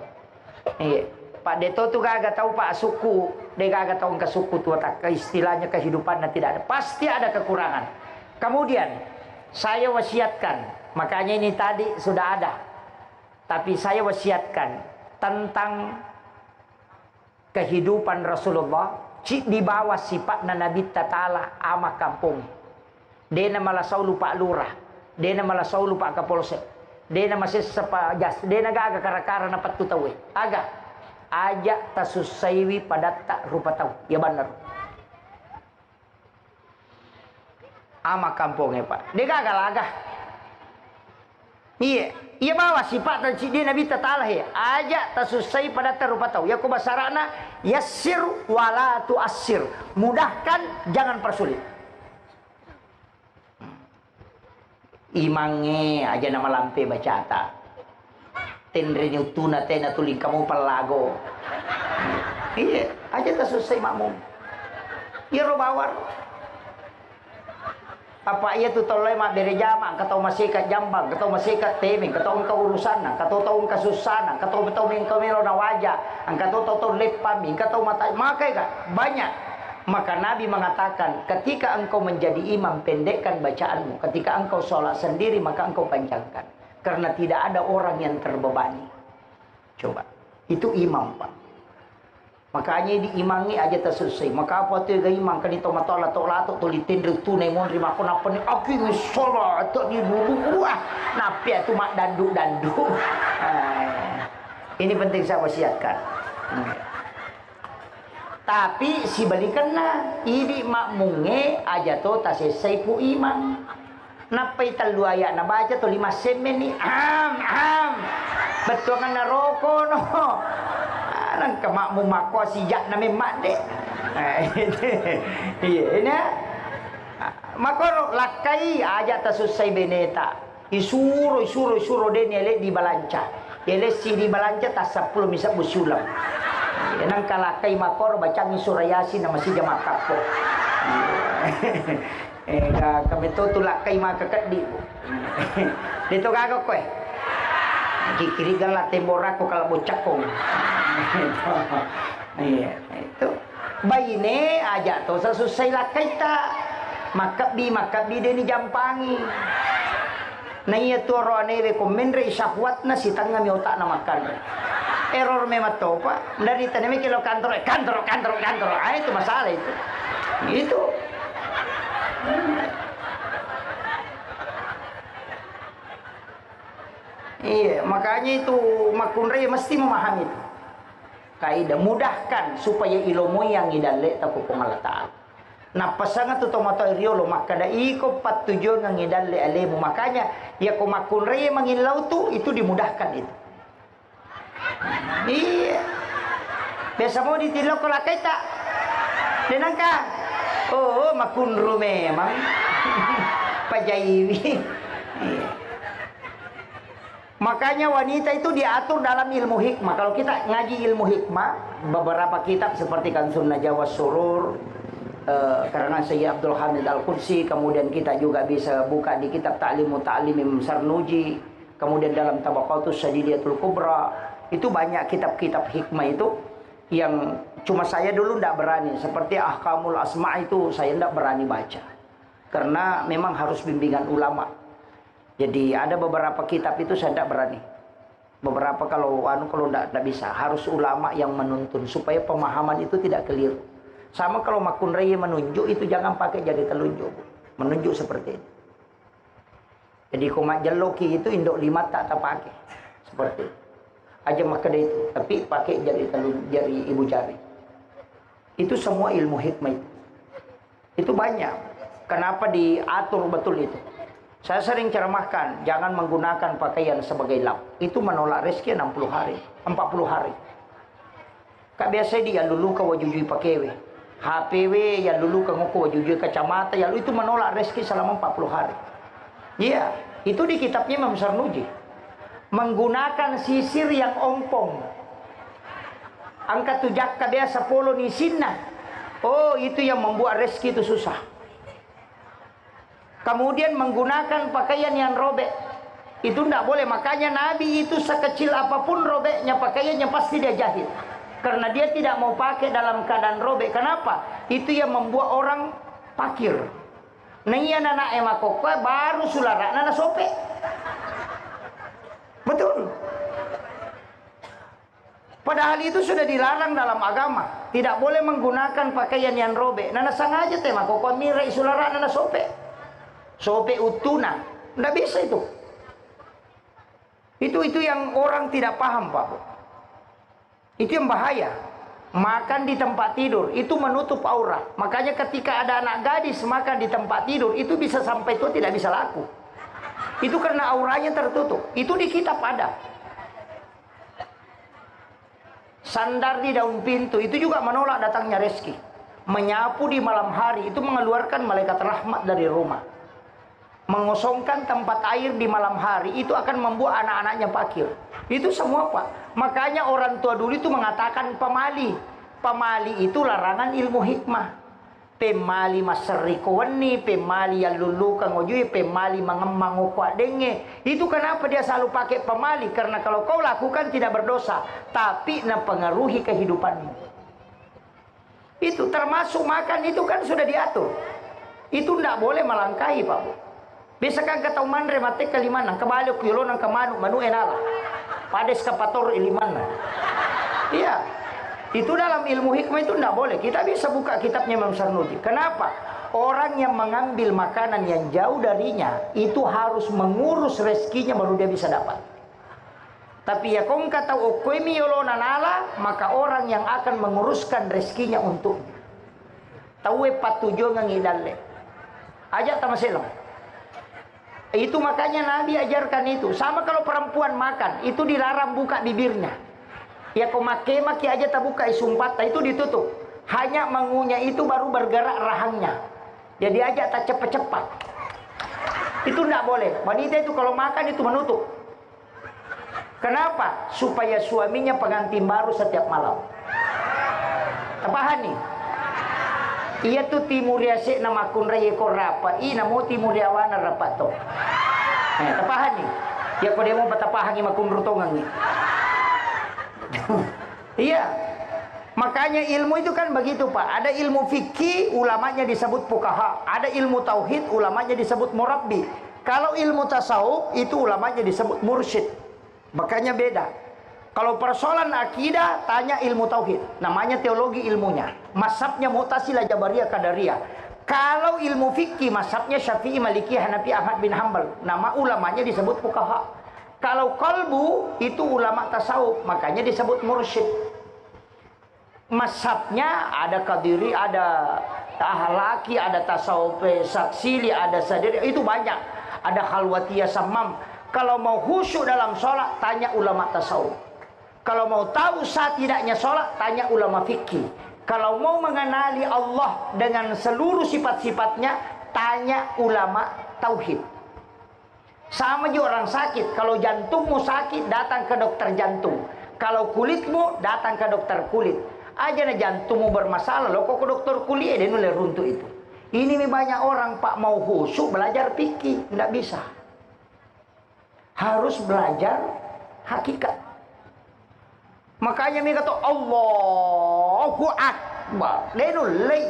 Speaker 1: Iya. Pak Deto tuh gak tahu Pak suku, dia gak tahu ke suku tua tak istilahnya kehidupannya tidak ada. Pasti ada kekurangan. Kemudian saya wasiatkan, makanya ini tadi sudah ada. Tapi saya wasiatkan tentang kehidupan Rasulullah di bawah sifat Nabi Ta'ala ama kampung. Dia malah saulu Pak Lurah, dia malah saulu Pak Kapolsek, dia masih sepajas, dia naga karakara na patutawe, aga aja tasusaiwi pada tak rupa tahu, ya benar. ama kampungnya Pak. Dia gagal agak. Iya, ia bawa sifat dan dia Nabi Ta'ala ya. Aja tasusai pada terupa tahu. Ya kubasarana yassir wala tu'assir. Mudahkan, jangan persulit. Imange aja nama lampe bacata. Tendreni utuna tena tuling kamu pelago. Iya, aja tasusai makmum. Ya robawar. Apa ia tu tolai mak bere jama, katau masih kat jambang, katau masih kat teming, katau engkau urusan, katau tahu engkau susana, katau tahu engkau melo na wajah, engkau tahu lepami, katau mata makai kak banyak. Maka Nabi mengatakan, ketika engkau menjadi imam pendekkan bacaanmu, ketika engkau sholat sendiri maka engkau panjangkan, karena tidak ada orang yang terbebani. Coba, itu imam Pak. Makanya diimangi aja terselesai. Maka apa tu gay imam kan itu matola tolato tulitin tunai mon rima ko napa ni aki ni salat di dulu wah napi tu mak dandu. Ini penting saya wasiatkan. Tapi si balikanna ini makmunge aja tu tak selesai pu imam. Napai talu ayat na baca tu 5 semen ni betul kan roko no. Nang kemakmu mako sijak nami mak dek. Iya, ini. Mako lakai aja tasusai beneta. Isuro deni ele di balanca. Ele si di balanca tak 10 misa busulam. Nang kalakai mako bacang surayasi nama si jama kapo. Kami tu lakai maka kedi. Dito kagak kowe. Kikirigan lah temborako kalau bocakong. Iya, itu. Bayi ne aja tuh sesusai lah kita. Makabi dia ni jampangi. Nah iya tuh roh ane rekomendasi syahwat na si tangga mi otak na makan. Error memang tuh Pak. Dari tadi kilo kantor. Itu masalah itu. Itu. Iya, makanya itu makunre mesti memahami itu. Kaidah mudahkan supaya ilmu yang idalle taku pengalatan. Nah pasangan tu tomato iriolo maka da iko patujo ng idalle alemu makanya ya ko makunre mangilau tu itu dimudahkan itu. Iya. Biasa mau ditilok ko lakay ta. Denangka. Oh, makunru memang. Pajaiwi. Iya. Makanya wanita itu diatur dalam ilmu hikmah. Kalau kita ngaji ilmu hikmah, beberapa kitab seperti Kanzun Najwa Surur, karangan Syekh Abdul Hamid Al-Qudsi, kemudian kita juga bisa buka di kitab Ta'limu Ta'lim Imam Sarnuji, kemudian dalam Tabaqatus Syadidiyatul Kubra, itu banyak kitab-kitab hikmah itu yang cuma saya dulu tidak berani. Seperti Ahkamul Asma' itu saya tidak berani baca. Karena memang harus bimbingan ulama. Jadi ada beberapa kitab itu saya tidak berani. Beberapa kalau tidak bisa, harus ulama yang menuntun supaya pemahaman itu tidak keliru. Sama kalau makun raya menunjuk itu jangan pakai jadi telunjuk, menunjuk seperti ini. Jadi komat jeloki itu induk 5 tak pakai seperti itu. Aja makada itu, tapi pakai jari ibu jari. Itu semua ilmu hikmah itu. Itu banyak. Kenapa diatur betul itu? Saya sering ceramahkan, jangan menggunakan pakaian sebagai lap. Itu menolak rezeki 60 hari, 40 hari. Kak biasa dia dulu ke wajujui pakewe. HPW yang dulu ke nguku wajujui kacamata, yang itu menolak rezeki selama 40 hari. Iya, itu di kitabnya Imam Sarnuji. Menggunakan sisir yang ompong. Angkat tujak ka biasa polo ni sinna. Oh, itu yang membuat rezeki itu susah. Kemudian menggunakan pakaian yang robek. Itu tidak boleh. Makanya Nabi itu sekecil apapun robeknya pakaiannya pasti dia jahit. Karena dia tidak mau pakai dalam keadaan robek. Kenapa? Itu yang membuat orang pakir. Nih anak emakokwa baru sulara nana sope. Betul. Padahal itu sudah dilarang dalam agama. Tidak boleh menggunakan pakaian yang robek. Nana sengaja tema kokwa mirai sulara nana sope. Sope utuna, tidak bisa itu. Itu yang orang tidak paham Pak. Itu yang bahaya. Makan di tempat tidur itu menutup aurat. Makanya ketika ada anak gadis makan di tempat tidur itu bisa sampai tua tidak bisa laku. Itu karena auranya tertutup. Itu di kitab ada. Sandar di daun pintu itu juga menolak datangnya rezeki. Menyapu di malam hari itu mengeluarkan malaikat rahmat dari rumah. Mengosongkan tempat air di malam hari itu akan membuat anak-anaknya pakir. Itu semua Pak. Makanya orang tua dulu itu mengatakan pemali. Pemali itu larangan ilmu hikmah. Pemali maseri kawani, pemali yang lulu kang ojui, pemali mengemang ukwa denge. Itu kenapa dia selalu pakai pemali? Karena kalau kau lakukan tidak berdosa, tapi mempengaruhi kehidupanmu. Itu termasuk makan itu kan sudah diatur. Itu tidak boleh melangkahi Pak Bu. Bisa kan kata mandre mate kalimana, kebalik yolonan kemanu manu enala. Pades kapator ilimana. Iya. Itu dalam ilmu hikmah itu tidak boleh. Kita bisa buka kitabnya Imam Sarnuti. Kenapa? Orang yang mengambil makanan yang jauh darinya itu harus mengurus rezekinya baru dia bisa dapat. Tapi ya kau kata okoimi yolonan ala, maka orang yang akan menguruskan rezekinya untuk tahu patujo ngangidalle. Ajak tamaselam. Itu makanya Nabi ajarkan itu. Sama kalau perempuan makan, itu dilarang buka bibirnya. Ya kau maki aja tak buka isumpat, itu ditutup. Hanya mengunyah itu baru bergerak rahangnya. Jadi aja tak cepat-cepat. Itu tidak boleh. Wanita itu kalau makan itu menutup. Kenapa? Supaya suaminya pengantin baru setiap malam. Tapahan nih. Iya tuh timuria se nama kunraya korapa, namo timuria wana rapato. Tapahan nih. Ya kau dia mau batapahan ima kunrutongan nih. Iya. Makanya ilmu itu kan begitu Pak. Ada ilmu fikih, ulamanya disebut fuqaha. Ada ilmu tauhid, ulamanya disebut murabbi. Kalau ilmu tasawuf itu ulamanya disebut mursyid. Makanya beda. Kalau persoalan akidah, tanya ilmu tauhid. Namanya teologi ilmunya. Mazhabnya Mu'tazilah, Jabariyah, Qadariyah. Kalau ilmu fikih, mazhabnya Syafi'i, Maliki, Hanafi, Ahmad bin Hanbal. Nama ulamanya disebut fuqaha. Kalau qalbu, itu ulama tasawuf. Makanya disebut mursyid. Mazhabnya ada Qadiri, ada Ahlaki, ada tasawuf saksili, ada sadiri. Itu banyak. Ada khalwatiyah samam. Kalau mau khusyuk dalam sholat, tanya ulama tasawuf. Kalau mau tahu sah tidaknya sholat, tanya ulama fikih. Kalau mau mengenali Allah dengan seluruh sifat-sifatnya, tanya ulama tauhid. Sama juga orang sakit. Kalau jantungmu sakit, datang ke dokter jantung. Kalau kulitmu, datang ke dokter kulit. Aja na jantungmu bermasalah, lo kok ke dokter kulit, dia nulis runtuh itu. Ini banyak orang Pak mau khusyuk belajar fikih, tidak bisa. Harus belajar hakikat. Makanya mereka kata Allahu Akbar. Dia nulai.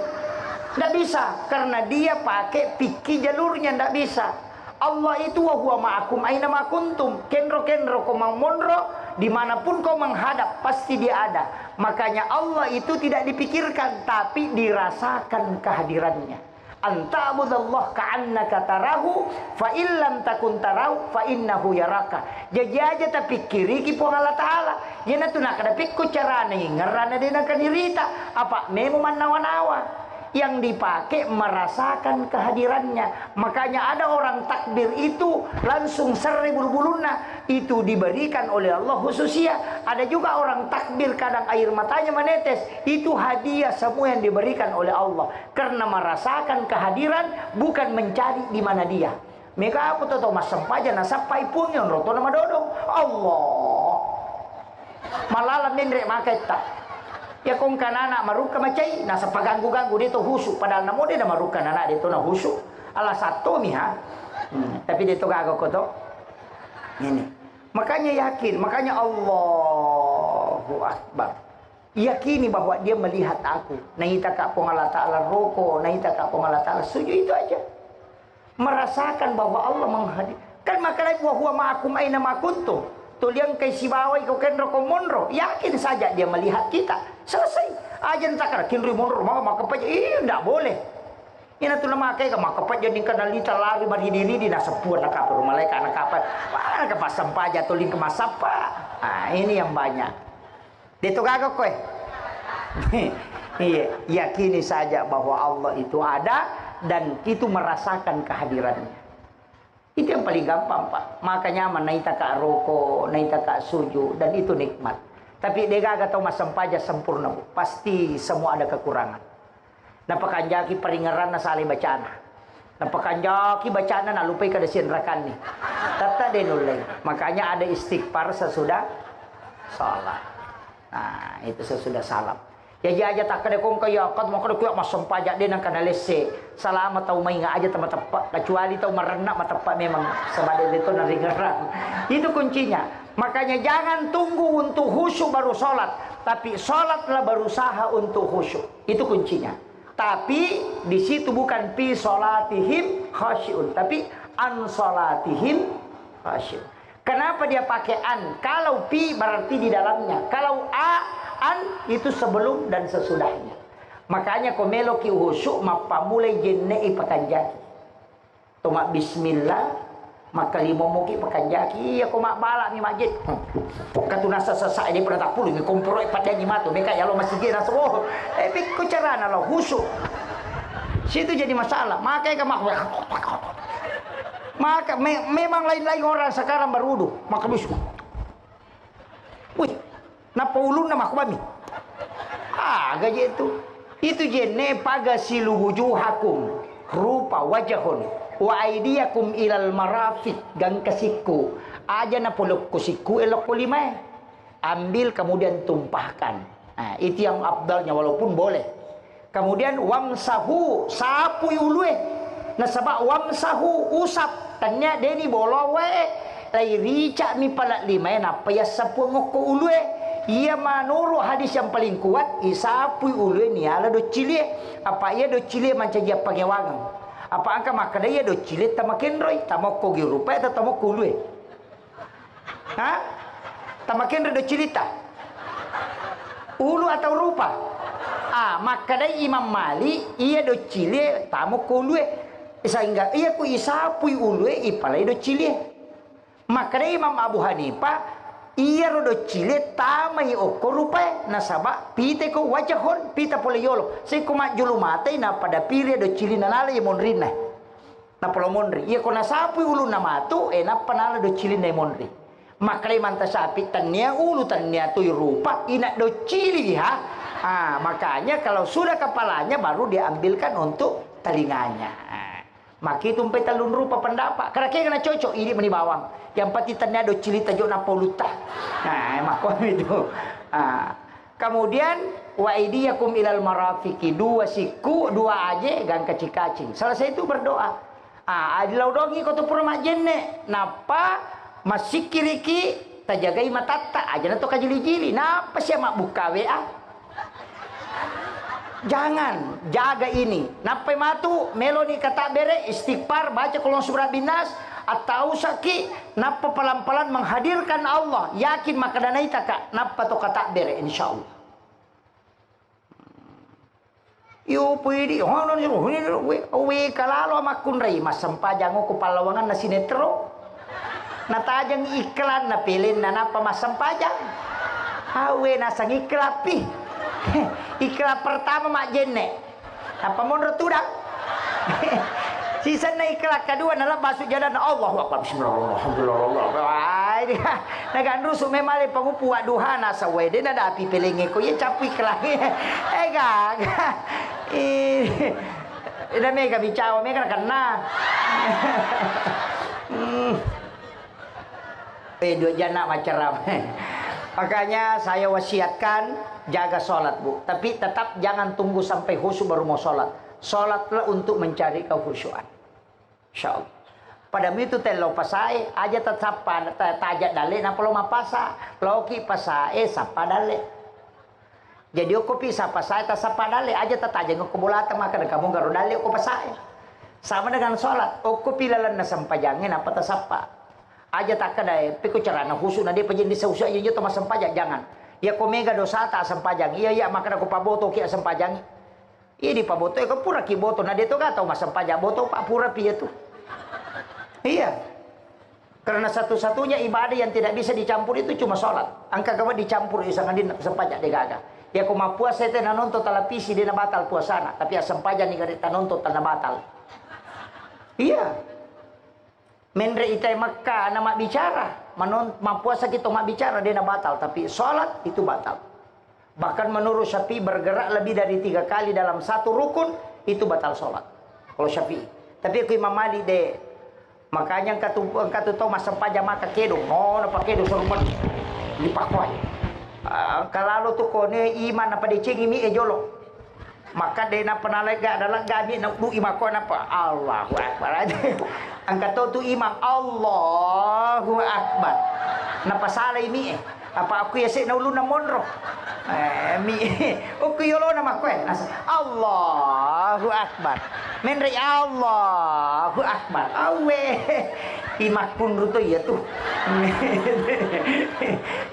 Speaker 1: Tidak bisa. Karena dia pakai fikih jalurnya. Tidak bisa. Allah itu wa huwa ma'akum aina ma kuntum. Kenro-kenro kau monro, dimanapun kau menghadap pasti dia ada. Makanya Allah itu tidak dipikirkan, tapi dirasakan kehadirannya. Anta'budallah ka'annaka tarahu fa illam takun tarahu fa innahu yaraka. Jadi aja tak pikiri ki po Allah Ta'ala. Yana tu nak ada pikku carana ngarana dia nak dirita apa memo manawa-nawa. Yang dipakai merasakan kehadirannya. Makanya ada orang takbir itu langsung seri bulu-buluna. Itu diberikan oleh Allah khususnya. Ada juga orang takbir kadang air matanya menetes. Itu hadiah semua yang diberikan oleh Allah. Karena merasakan kehadiran bukan mencari di mana dia. Mereka apa tuh mas sempaja nasapai pun yang roto nama dodong. Allah. Malalam nindrek makai tak. Ya kong kanana maruka macai nasa paganggu-ganggu dito husuk padahal namo dia maruka nana dito na husuk ala satu miha tapi dito gago ko to ini makanya yakin makanya Allahu Akbar yakini bahwa dia melihat aku naita ka pong Allah Ta'ala roko naita ka pong Allah Ta'ala sujud itu aja merasakan bahwa Allah menghadir kan makalai wa huwa ma'akum aina ma kuntum tuliang kay sibaway ko kenro ko monro yakin saja dia melihat kita selesai aja takar kinri monro mau makapaj tidak boleh ina tu nama kay ka makapaj jadi kanalita lari marhidiri di nasapuan nakapar malaikat nakapar mana ka pasampaja tuling ke masapa ini yang banyak dito gago ko Iya, yakini saja bahwa Allah itu ada dan itu merasakan kehadirannya. Itu yang paling gampang, Pak. Makanya naita ka roko, naita ka sujud, dan itu nikmat. Tapi dia gak tahu mas sampaja sempurna, Bu. Pasti semua ada kekurangan. Napakanjaki peringaran na sali bacana. Napakanjaki bacana na lupai kada sinrakan nih. Tata denulay. Makanya ada istighfar sesudah salat. Nah, itu sesudah salam. Ya aja tak kada kong kaya kat mo kada kuya masampaja din ang kanalese. Salamat tau may nga aja tepat kecuali tau merenak matepat memang sebab itu naringeran. Itu kuncinya. Makanya jangan tunggu untuk khusyuk baru sholat, tapi sholatlah berusaha untuk khusyuk. Itu kuncinya. Tapi di situ bukan fi sholatihim khasyun, tapi an sholatihim khasyun. Kenapa dia pakai an? Kalau pi berarti di dalamnya. Kalau an itu sebelum dan sesudahnya. Makanya komelo ki khusyuk mapamulai jennei pakanjaki. Toma bismillah maka limo muki pakanjaki. Iya ko makbala mi masjid. Katunasa sasa ini pernah tak puluh ni komporoi pada ni matu. Mereka ya lo masjid na so. Ko carana lo khusyuk. Situ jadi masalah. Makanya maka memang lain-lain orang sekarang berudu maka bisu. Wih, napa ulun nama aku bami? Gaji itu jene pagasilu wujuhakum rupa wajahun wa aidiyakum ilal marafiq gang kesiku aja na polok kusiku elok kulimai ambil kemudian tumpahkan. Nah, itu yang abdalnya walaupun boleh. Kemudian wamsahu sapu ulue nasaba wamsahu usap tanya deni bolo we lai rica mi pala lima napa ya sapu ngoko ulue ia manuru hadis yang paling kuat isapu ulue ni ala do cilie apa ia do cilie manca dia pangewangan apa angka makada ia do cilie tamakin roy tamoko gi rupa atau tamoko ulue tamakin do cilita ulu atau rupa makada Imam Mali ia do cilie tamoko ulue sehingga ia ku isapui ulue ipalai do cilie. Makanya Imam Abu Hanifah ia do cilie tamai oko rupai nasaba pite ko wajahon pita pole yolo sei ko majulu mate na pada pire do cilie nalala ye monrina na polo monri ia ko nasapui ulu na matu na panala do cilie na monri. Makanya manta sapi tania ulu tania tu rupa ina do cili makanya kalau sudah kepalanya baru diambilkan untuk telinganya. Maka itu sampai talun rupa pendapat. Karena kena cocok ini meni bawang. Yang pati tanya do cilita jo na poluta. Nah, maka itu. Kemudian wa aidiyakum ilal marafiqi dua siku dua aje gang kacing-kacing. Selesai itu berdoa. Adilau dongi ko tu purma jenne. Napa masih kiriki tajagai matata aja na to kajili-jili. Napa siya mabuka WA? Jangan jaga ini. Napai matu meloni kata bere istighfar baca kolong surah binas atau saki napa pelan-pelan menghadirkan Allah yakin maka danai taka napa to kata bere insyaallah. Yo pwede hono we kalalo makun rai masampajang ko palawangan na sinetro. Natajang iklan na pilin na napa masampajang. Hawe nasang iklapi. Iklan pertama mak jenne apa mundur tudang sisa na iklan kedua adalah masuk jalan Allahu Akbar bismillahirrahmanirrahim nagan rusuh memale pangupu duha nasa wede na api pelingi ko ya capu iklan gag ida mega bicawa mega kena dua jana maceram. Makanya saya wasiatkan jaga sholat, Bu. Tapi tetap jangan tunggu sampai khusyuk baru mau sholat. Sholatlah untuk mencari kekhusyuan. Insyaallah. Pada itu telo pasai aja tetap tajak dale na polo mapasa. Loki pasai sapa dale. Jadi aku pisah pasai ta sapa dale aja tataja ngokobulata maka kamu garo dale aku pasai. Sama dengan sholat. Aku pilalan na sampajangin apa ta sapa. Aja tak kadai piku carana khusyuk na dia pajin di sausa ieu teh masam pajak jangan. Ya ko mega dosa ta asam pajang. Iya maka aku paboto ki asam pajang. Iya di paboto ka pura ki boto na dia to ga tau masam pajak boto pak pura pi itu. Iya. Karena satu-satunya ibadah yang tidak bisa dicampur itu cuma sholat. Angka kawan dicampur isang adin asam pajak de gaga. Ya kau mau puasa itu nonton televisi dia batal puasana, tapi asam paja nih kada nonton tanah batal. Iya. Mendre itai Mekah nama bicara, mau puasa kita mak bicara dia batal, tapi sholat itu batal. Bahkan menurut Syafi'i bergerak lebih dari 3 kali dalam satu rukun itu batal sholat. Kalau Syafi'i. Tapi aku Imam Malik deh. Makanya engkau tahu masa paja maka kedo, apa kedo serupan dipakuai. Kalau tuh kone iman apa dicengi mi ejolo. Maka dia nak penalai gak adalah gaji nak du imakon apa Allahu Akbar aja. Engkau tahu tuh imam Allahu Akbar. Napa salah mi apa aku ya sih naulu namonro. Mi aku yolo nama kue. Allahu Akbar. Menri Allahu Akbar. Awe imakun ruto ya tuh.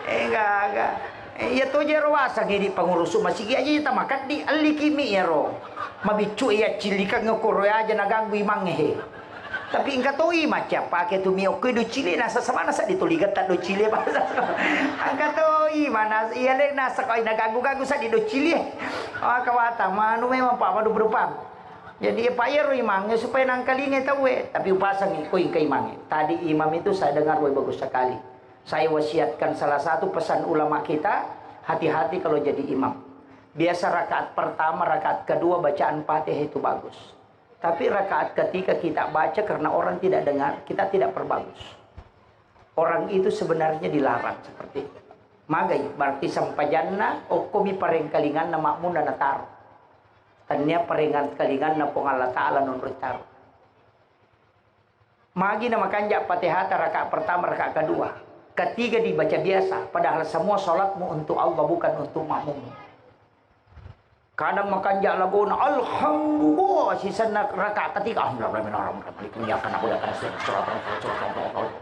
Speaker 1: Enggak. Ya tuh jero wasa gini pengurus masih aja kita makan di alikimi ya ro. Mabicu ya cilika ngokoro aja naganggu imang he. Tapi engkau tahu macam pakai tu mio do cili nasa sama nasa dituligat tak do cili bahasa. Engkau tahu mana iya le nasa kau naganggu sa di do cili. Kawata manu memang pak madu berupam. Jadi apa ya ro imangnya supaya nangkalinge tahu tapi upasang iko ingkai imangnya. Tadi imam itu saya dengar bagus sekali. Saya wasiatkan salah satu pesan ulama kita, hati-hati kalau jadi imam. Biasa rakaat pertama, rakaat kedua bacaan Fatihah itu bagus. Tapi rakaat ketiga kita baca karena orang tidak dengar, kita tidak perbagus. Orang itu sebenarnya dilarang seperti itu. Magai berarti sampajanna okomi parengkalingan na makmun na nataro. Tanya parengan kalingan na pong Allah Ta'ala non retaro. Magi na makanjak Fatihah rakaat pertama, rakaat kedua. Ketiga dibaca biasa, padahal semua sholatmu untuk Allah bukan untuk makmum. Kadang makan jalagona, alhamdulillah, sisa rakaat ketiga,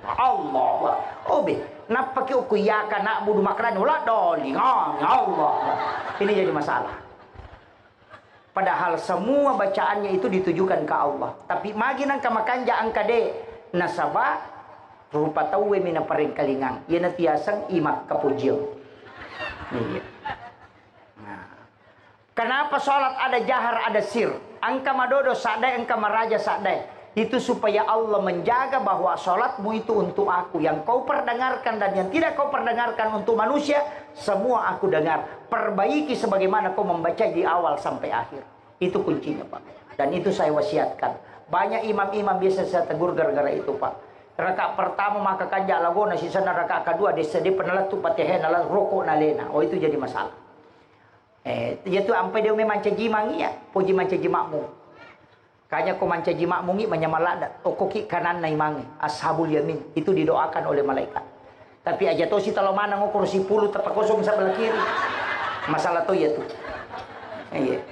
Speaker 1: Allah, obe, napa ki ukuyaka nak budu makanan ulah doli, Allah. Ini jadi masalah. Padahal semua bacaannya itu ditujukan ke Allah. Tapi magi nang kamakanja angkade nasabah rupa tahu mina paring kalingang yana tiasang imak kapujil. Nah. Kenapa sholat ada jahar ada sir? Angka madodo sadai, angka maraja sadai. Itu supaya Allah menjaga bahwa sholatmu itu untuk aku. Yang kau perdengarkan dan yang tidak kau perdengarkan untuk manusia, semua aku dengar. Perbaiki sebagaimana kau membaca di awal sampai akhir. Itu kuncinya Pak. Dan itu saya wasiatkan. Banyak imam-imam biasa saya tegur gara-gara itu Pak. Rakaat pertama maka kanja lagona sisa na rakaat kedua dia penalat tu Fatihah nalar rokok nalena. Oh itu jadi masalah. Dia tu ampai dia memang caji mangi ya, puji mancaji makmum. Kanya ko mancaji makmungi menyamalada okoki kanan nai mangi ashabul yamin itu didoakan oleh malaikat. Tapi aja to si talo mana ngukur si puluh tepat kosong sebelah kiri. Masalah tu ya tu. Iya.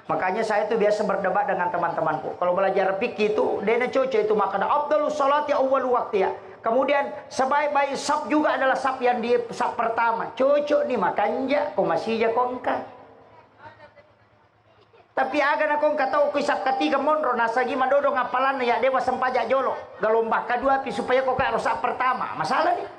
Speaker 1: Makanya saya tuh biasa berdebat dengan teman-temanku. Kalau belajar fikih itu, dia cocok itu makna afdalus salati awwal waktu ya. Kemudian sebaik-baik sab juga adalah sab yang di sab pertama. Cocok nih makanya kau masih ya kongka. Tapi agak nak kongka tahu kisah ketiga monro nasagi madodo ngapalan ya dewa sempajak jolo. Galombah kedua tapi supaya kau harus sab pertama. Masalah nih.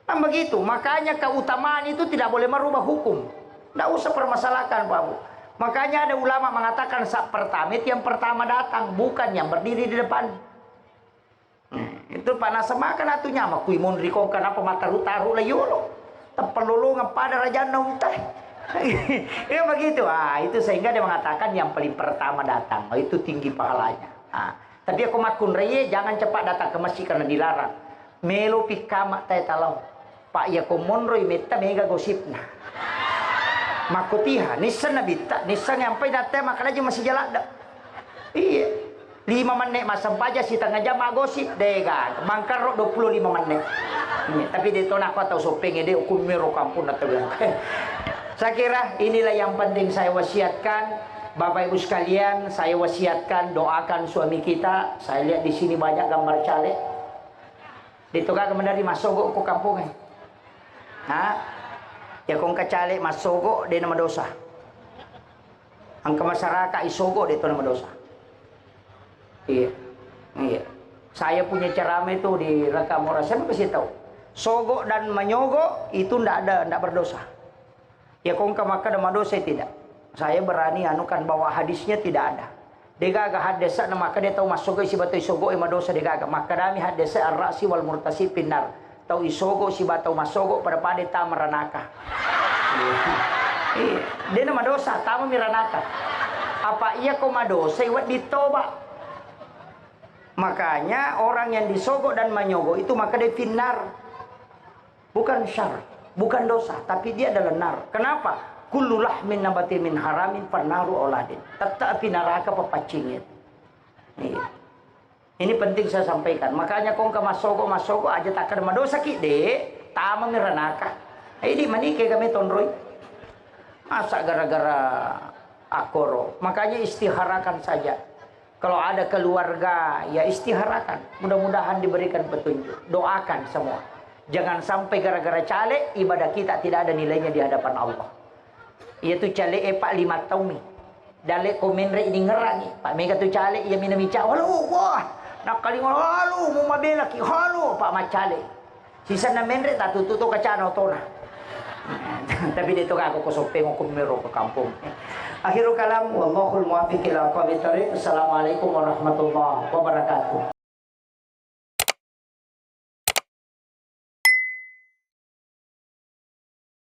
Speaker 1: Nah begitu, makanya keutamaan itu tidak boleh merubah hukum. Tidak usah permasalahkan Pak Bu. Makanya ada ulama mengatakan sab pertama itu yang pertama datang, bukan yang berdiri di depan. Itu panas semakan atunya mah kui mun rikongkan apa mata taruh lah yolo. Tepelulu ngepada raja nongtah. Ya begitu. Itu sehingga dia mengatakan yang paling pertama datang. Itu tinggi pahalanya. Tapi aku makun reye jangan cepat datang ke masjid karena dilarang. Melo pikama tay talau. Pak ya komonroi meta mega gosipna. Makutiha, nisan nabita, nisan sampai datang makan aja masih jalan dah. Iya, 5 menit masam paja si tengah jam gosip dega, bangkar 25 menit. Tapi dia tahu nak tahu sopeng dia hukum mero kampung atau Saya kira inilah yang penting saya wasiatkan, Bapak Ibu sekalian, saya wasiatkan doakan suami kita. Saya lihat di sini banyak gambar caleg. Ditukar kemudian masuk ke kampungnya. Ya kong kacalik masogo dia nama dosa. Angka masyarakat isogo dia itu nama dosa. Iya. Saya punya ceramah itu di Rakamora, saya kasih tahu. Sogo dan menyogo itu ndak berdosa. Ya kong ke Makkah dan dosa tidak. Saya berani anukan bahwa hadisnya tidak ada. Degaga hadisa na Makkah dia tahu masuk ke si batu isogo ima dosa degaga. Maka dami hadisa ar-ra'si wal murtasi pinar. Tahu isogo si batu masogo pada pade tamaranaka. Dia nama dosa tama miranaka. Apa iya kau madosa iwat ditoba. Makanya orang yang disogok dan menyogo itu maka dia finar. Bukan syar, bukan dosa, tapi dia adalah nar. Kenapa? Kullu lahmin nabati min haramin pannaru oladin. Tetapi neraka pepacingin. Ini penting saya sampaikan. Makanya kong ke masogo aja tak ada dosa ki de, tama miranaka. Ini manike kami tonroy. Masa gara-gara akoro. Makanya istiharakan saja. Kalau ada keluarga, ya istiharakan. Mudah-mudahan diberikan petunjuk. Doakan semua. Jangan sampai gara-gara caleg, ibadah kita tidak ada nilainya di hadapan Allah. Iaitu caleg Pak 5 tahun ni. Dalek komenre ini ngerang ni. Pak Mega tu caleg, ia minum ica. Halo, wah. Nak kali halo, mau mabela ki. Halo, Pak Macale. Sisa na menre, tak tututo ka cano to na. Tapi dito ka ako kusopeng ko kumiro ke kampung. Akhirul kalam, wallahul muwaffiq ila aqwamit thoriq. Assalamualaikum warahmatullahi wabarakatuh.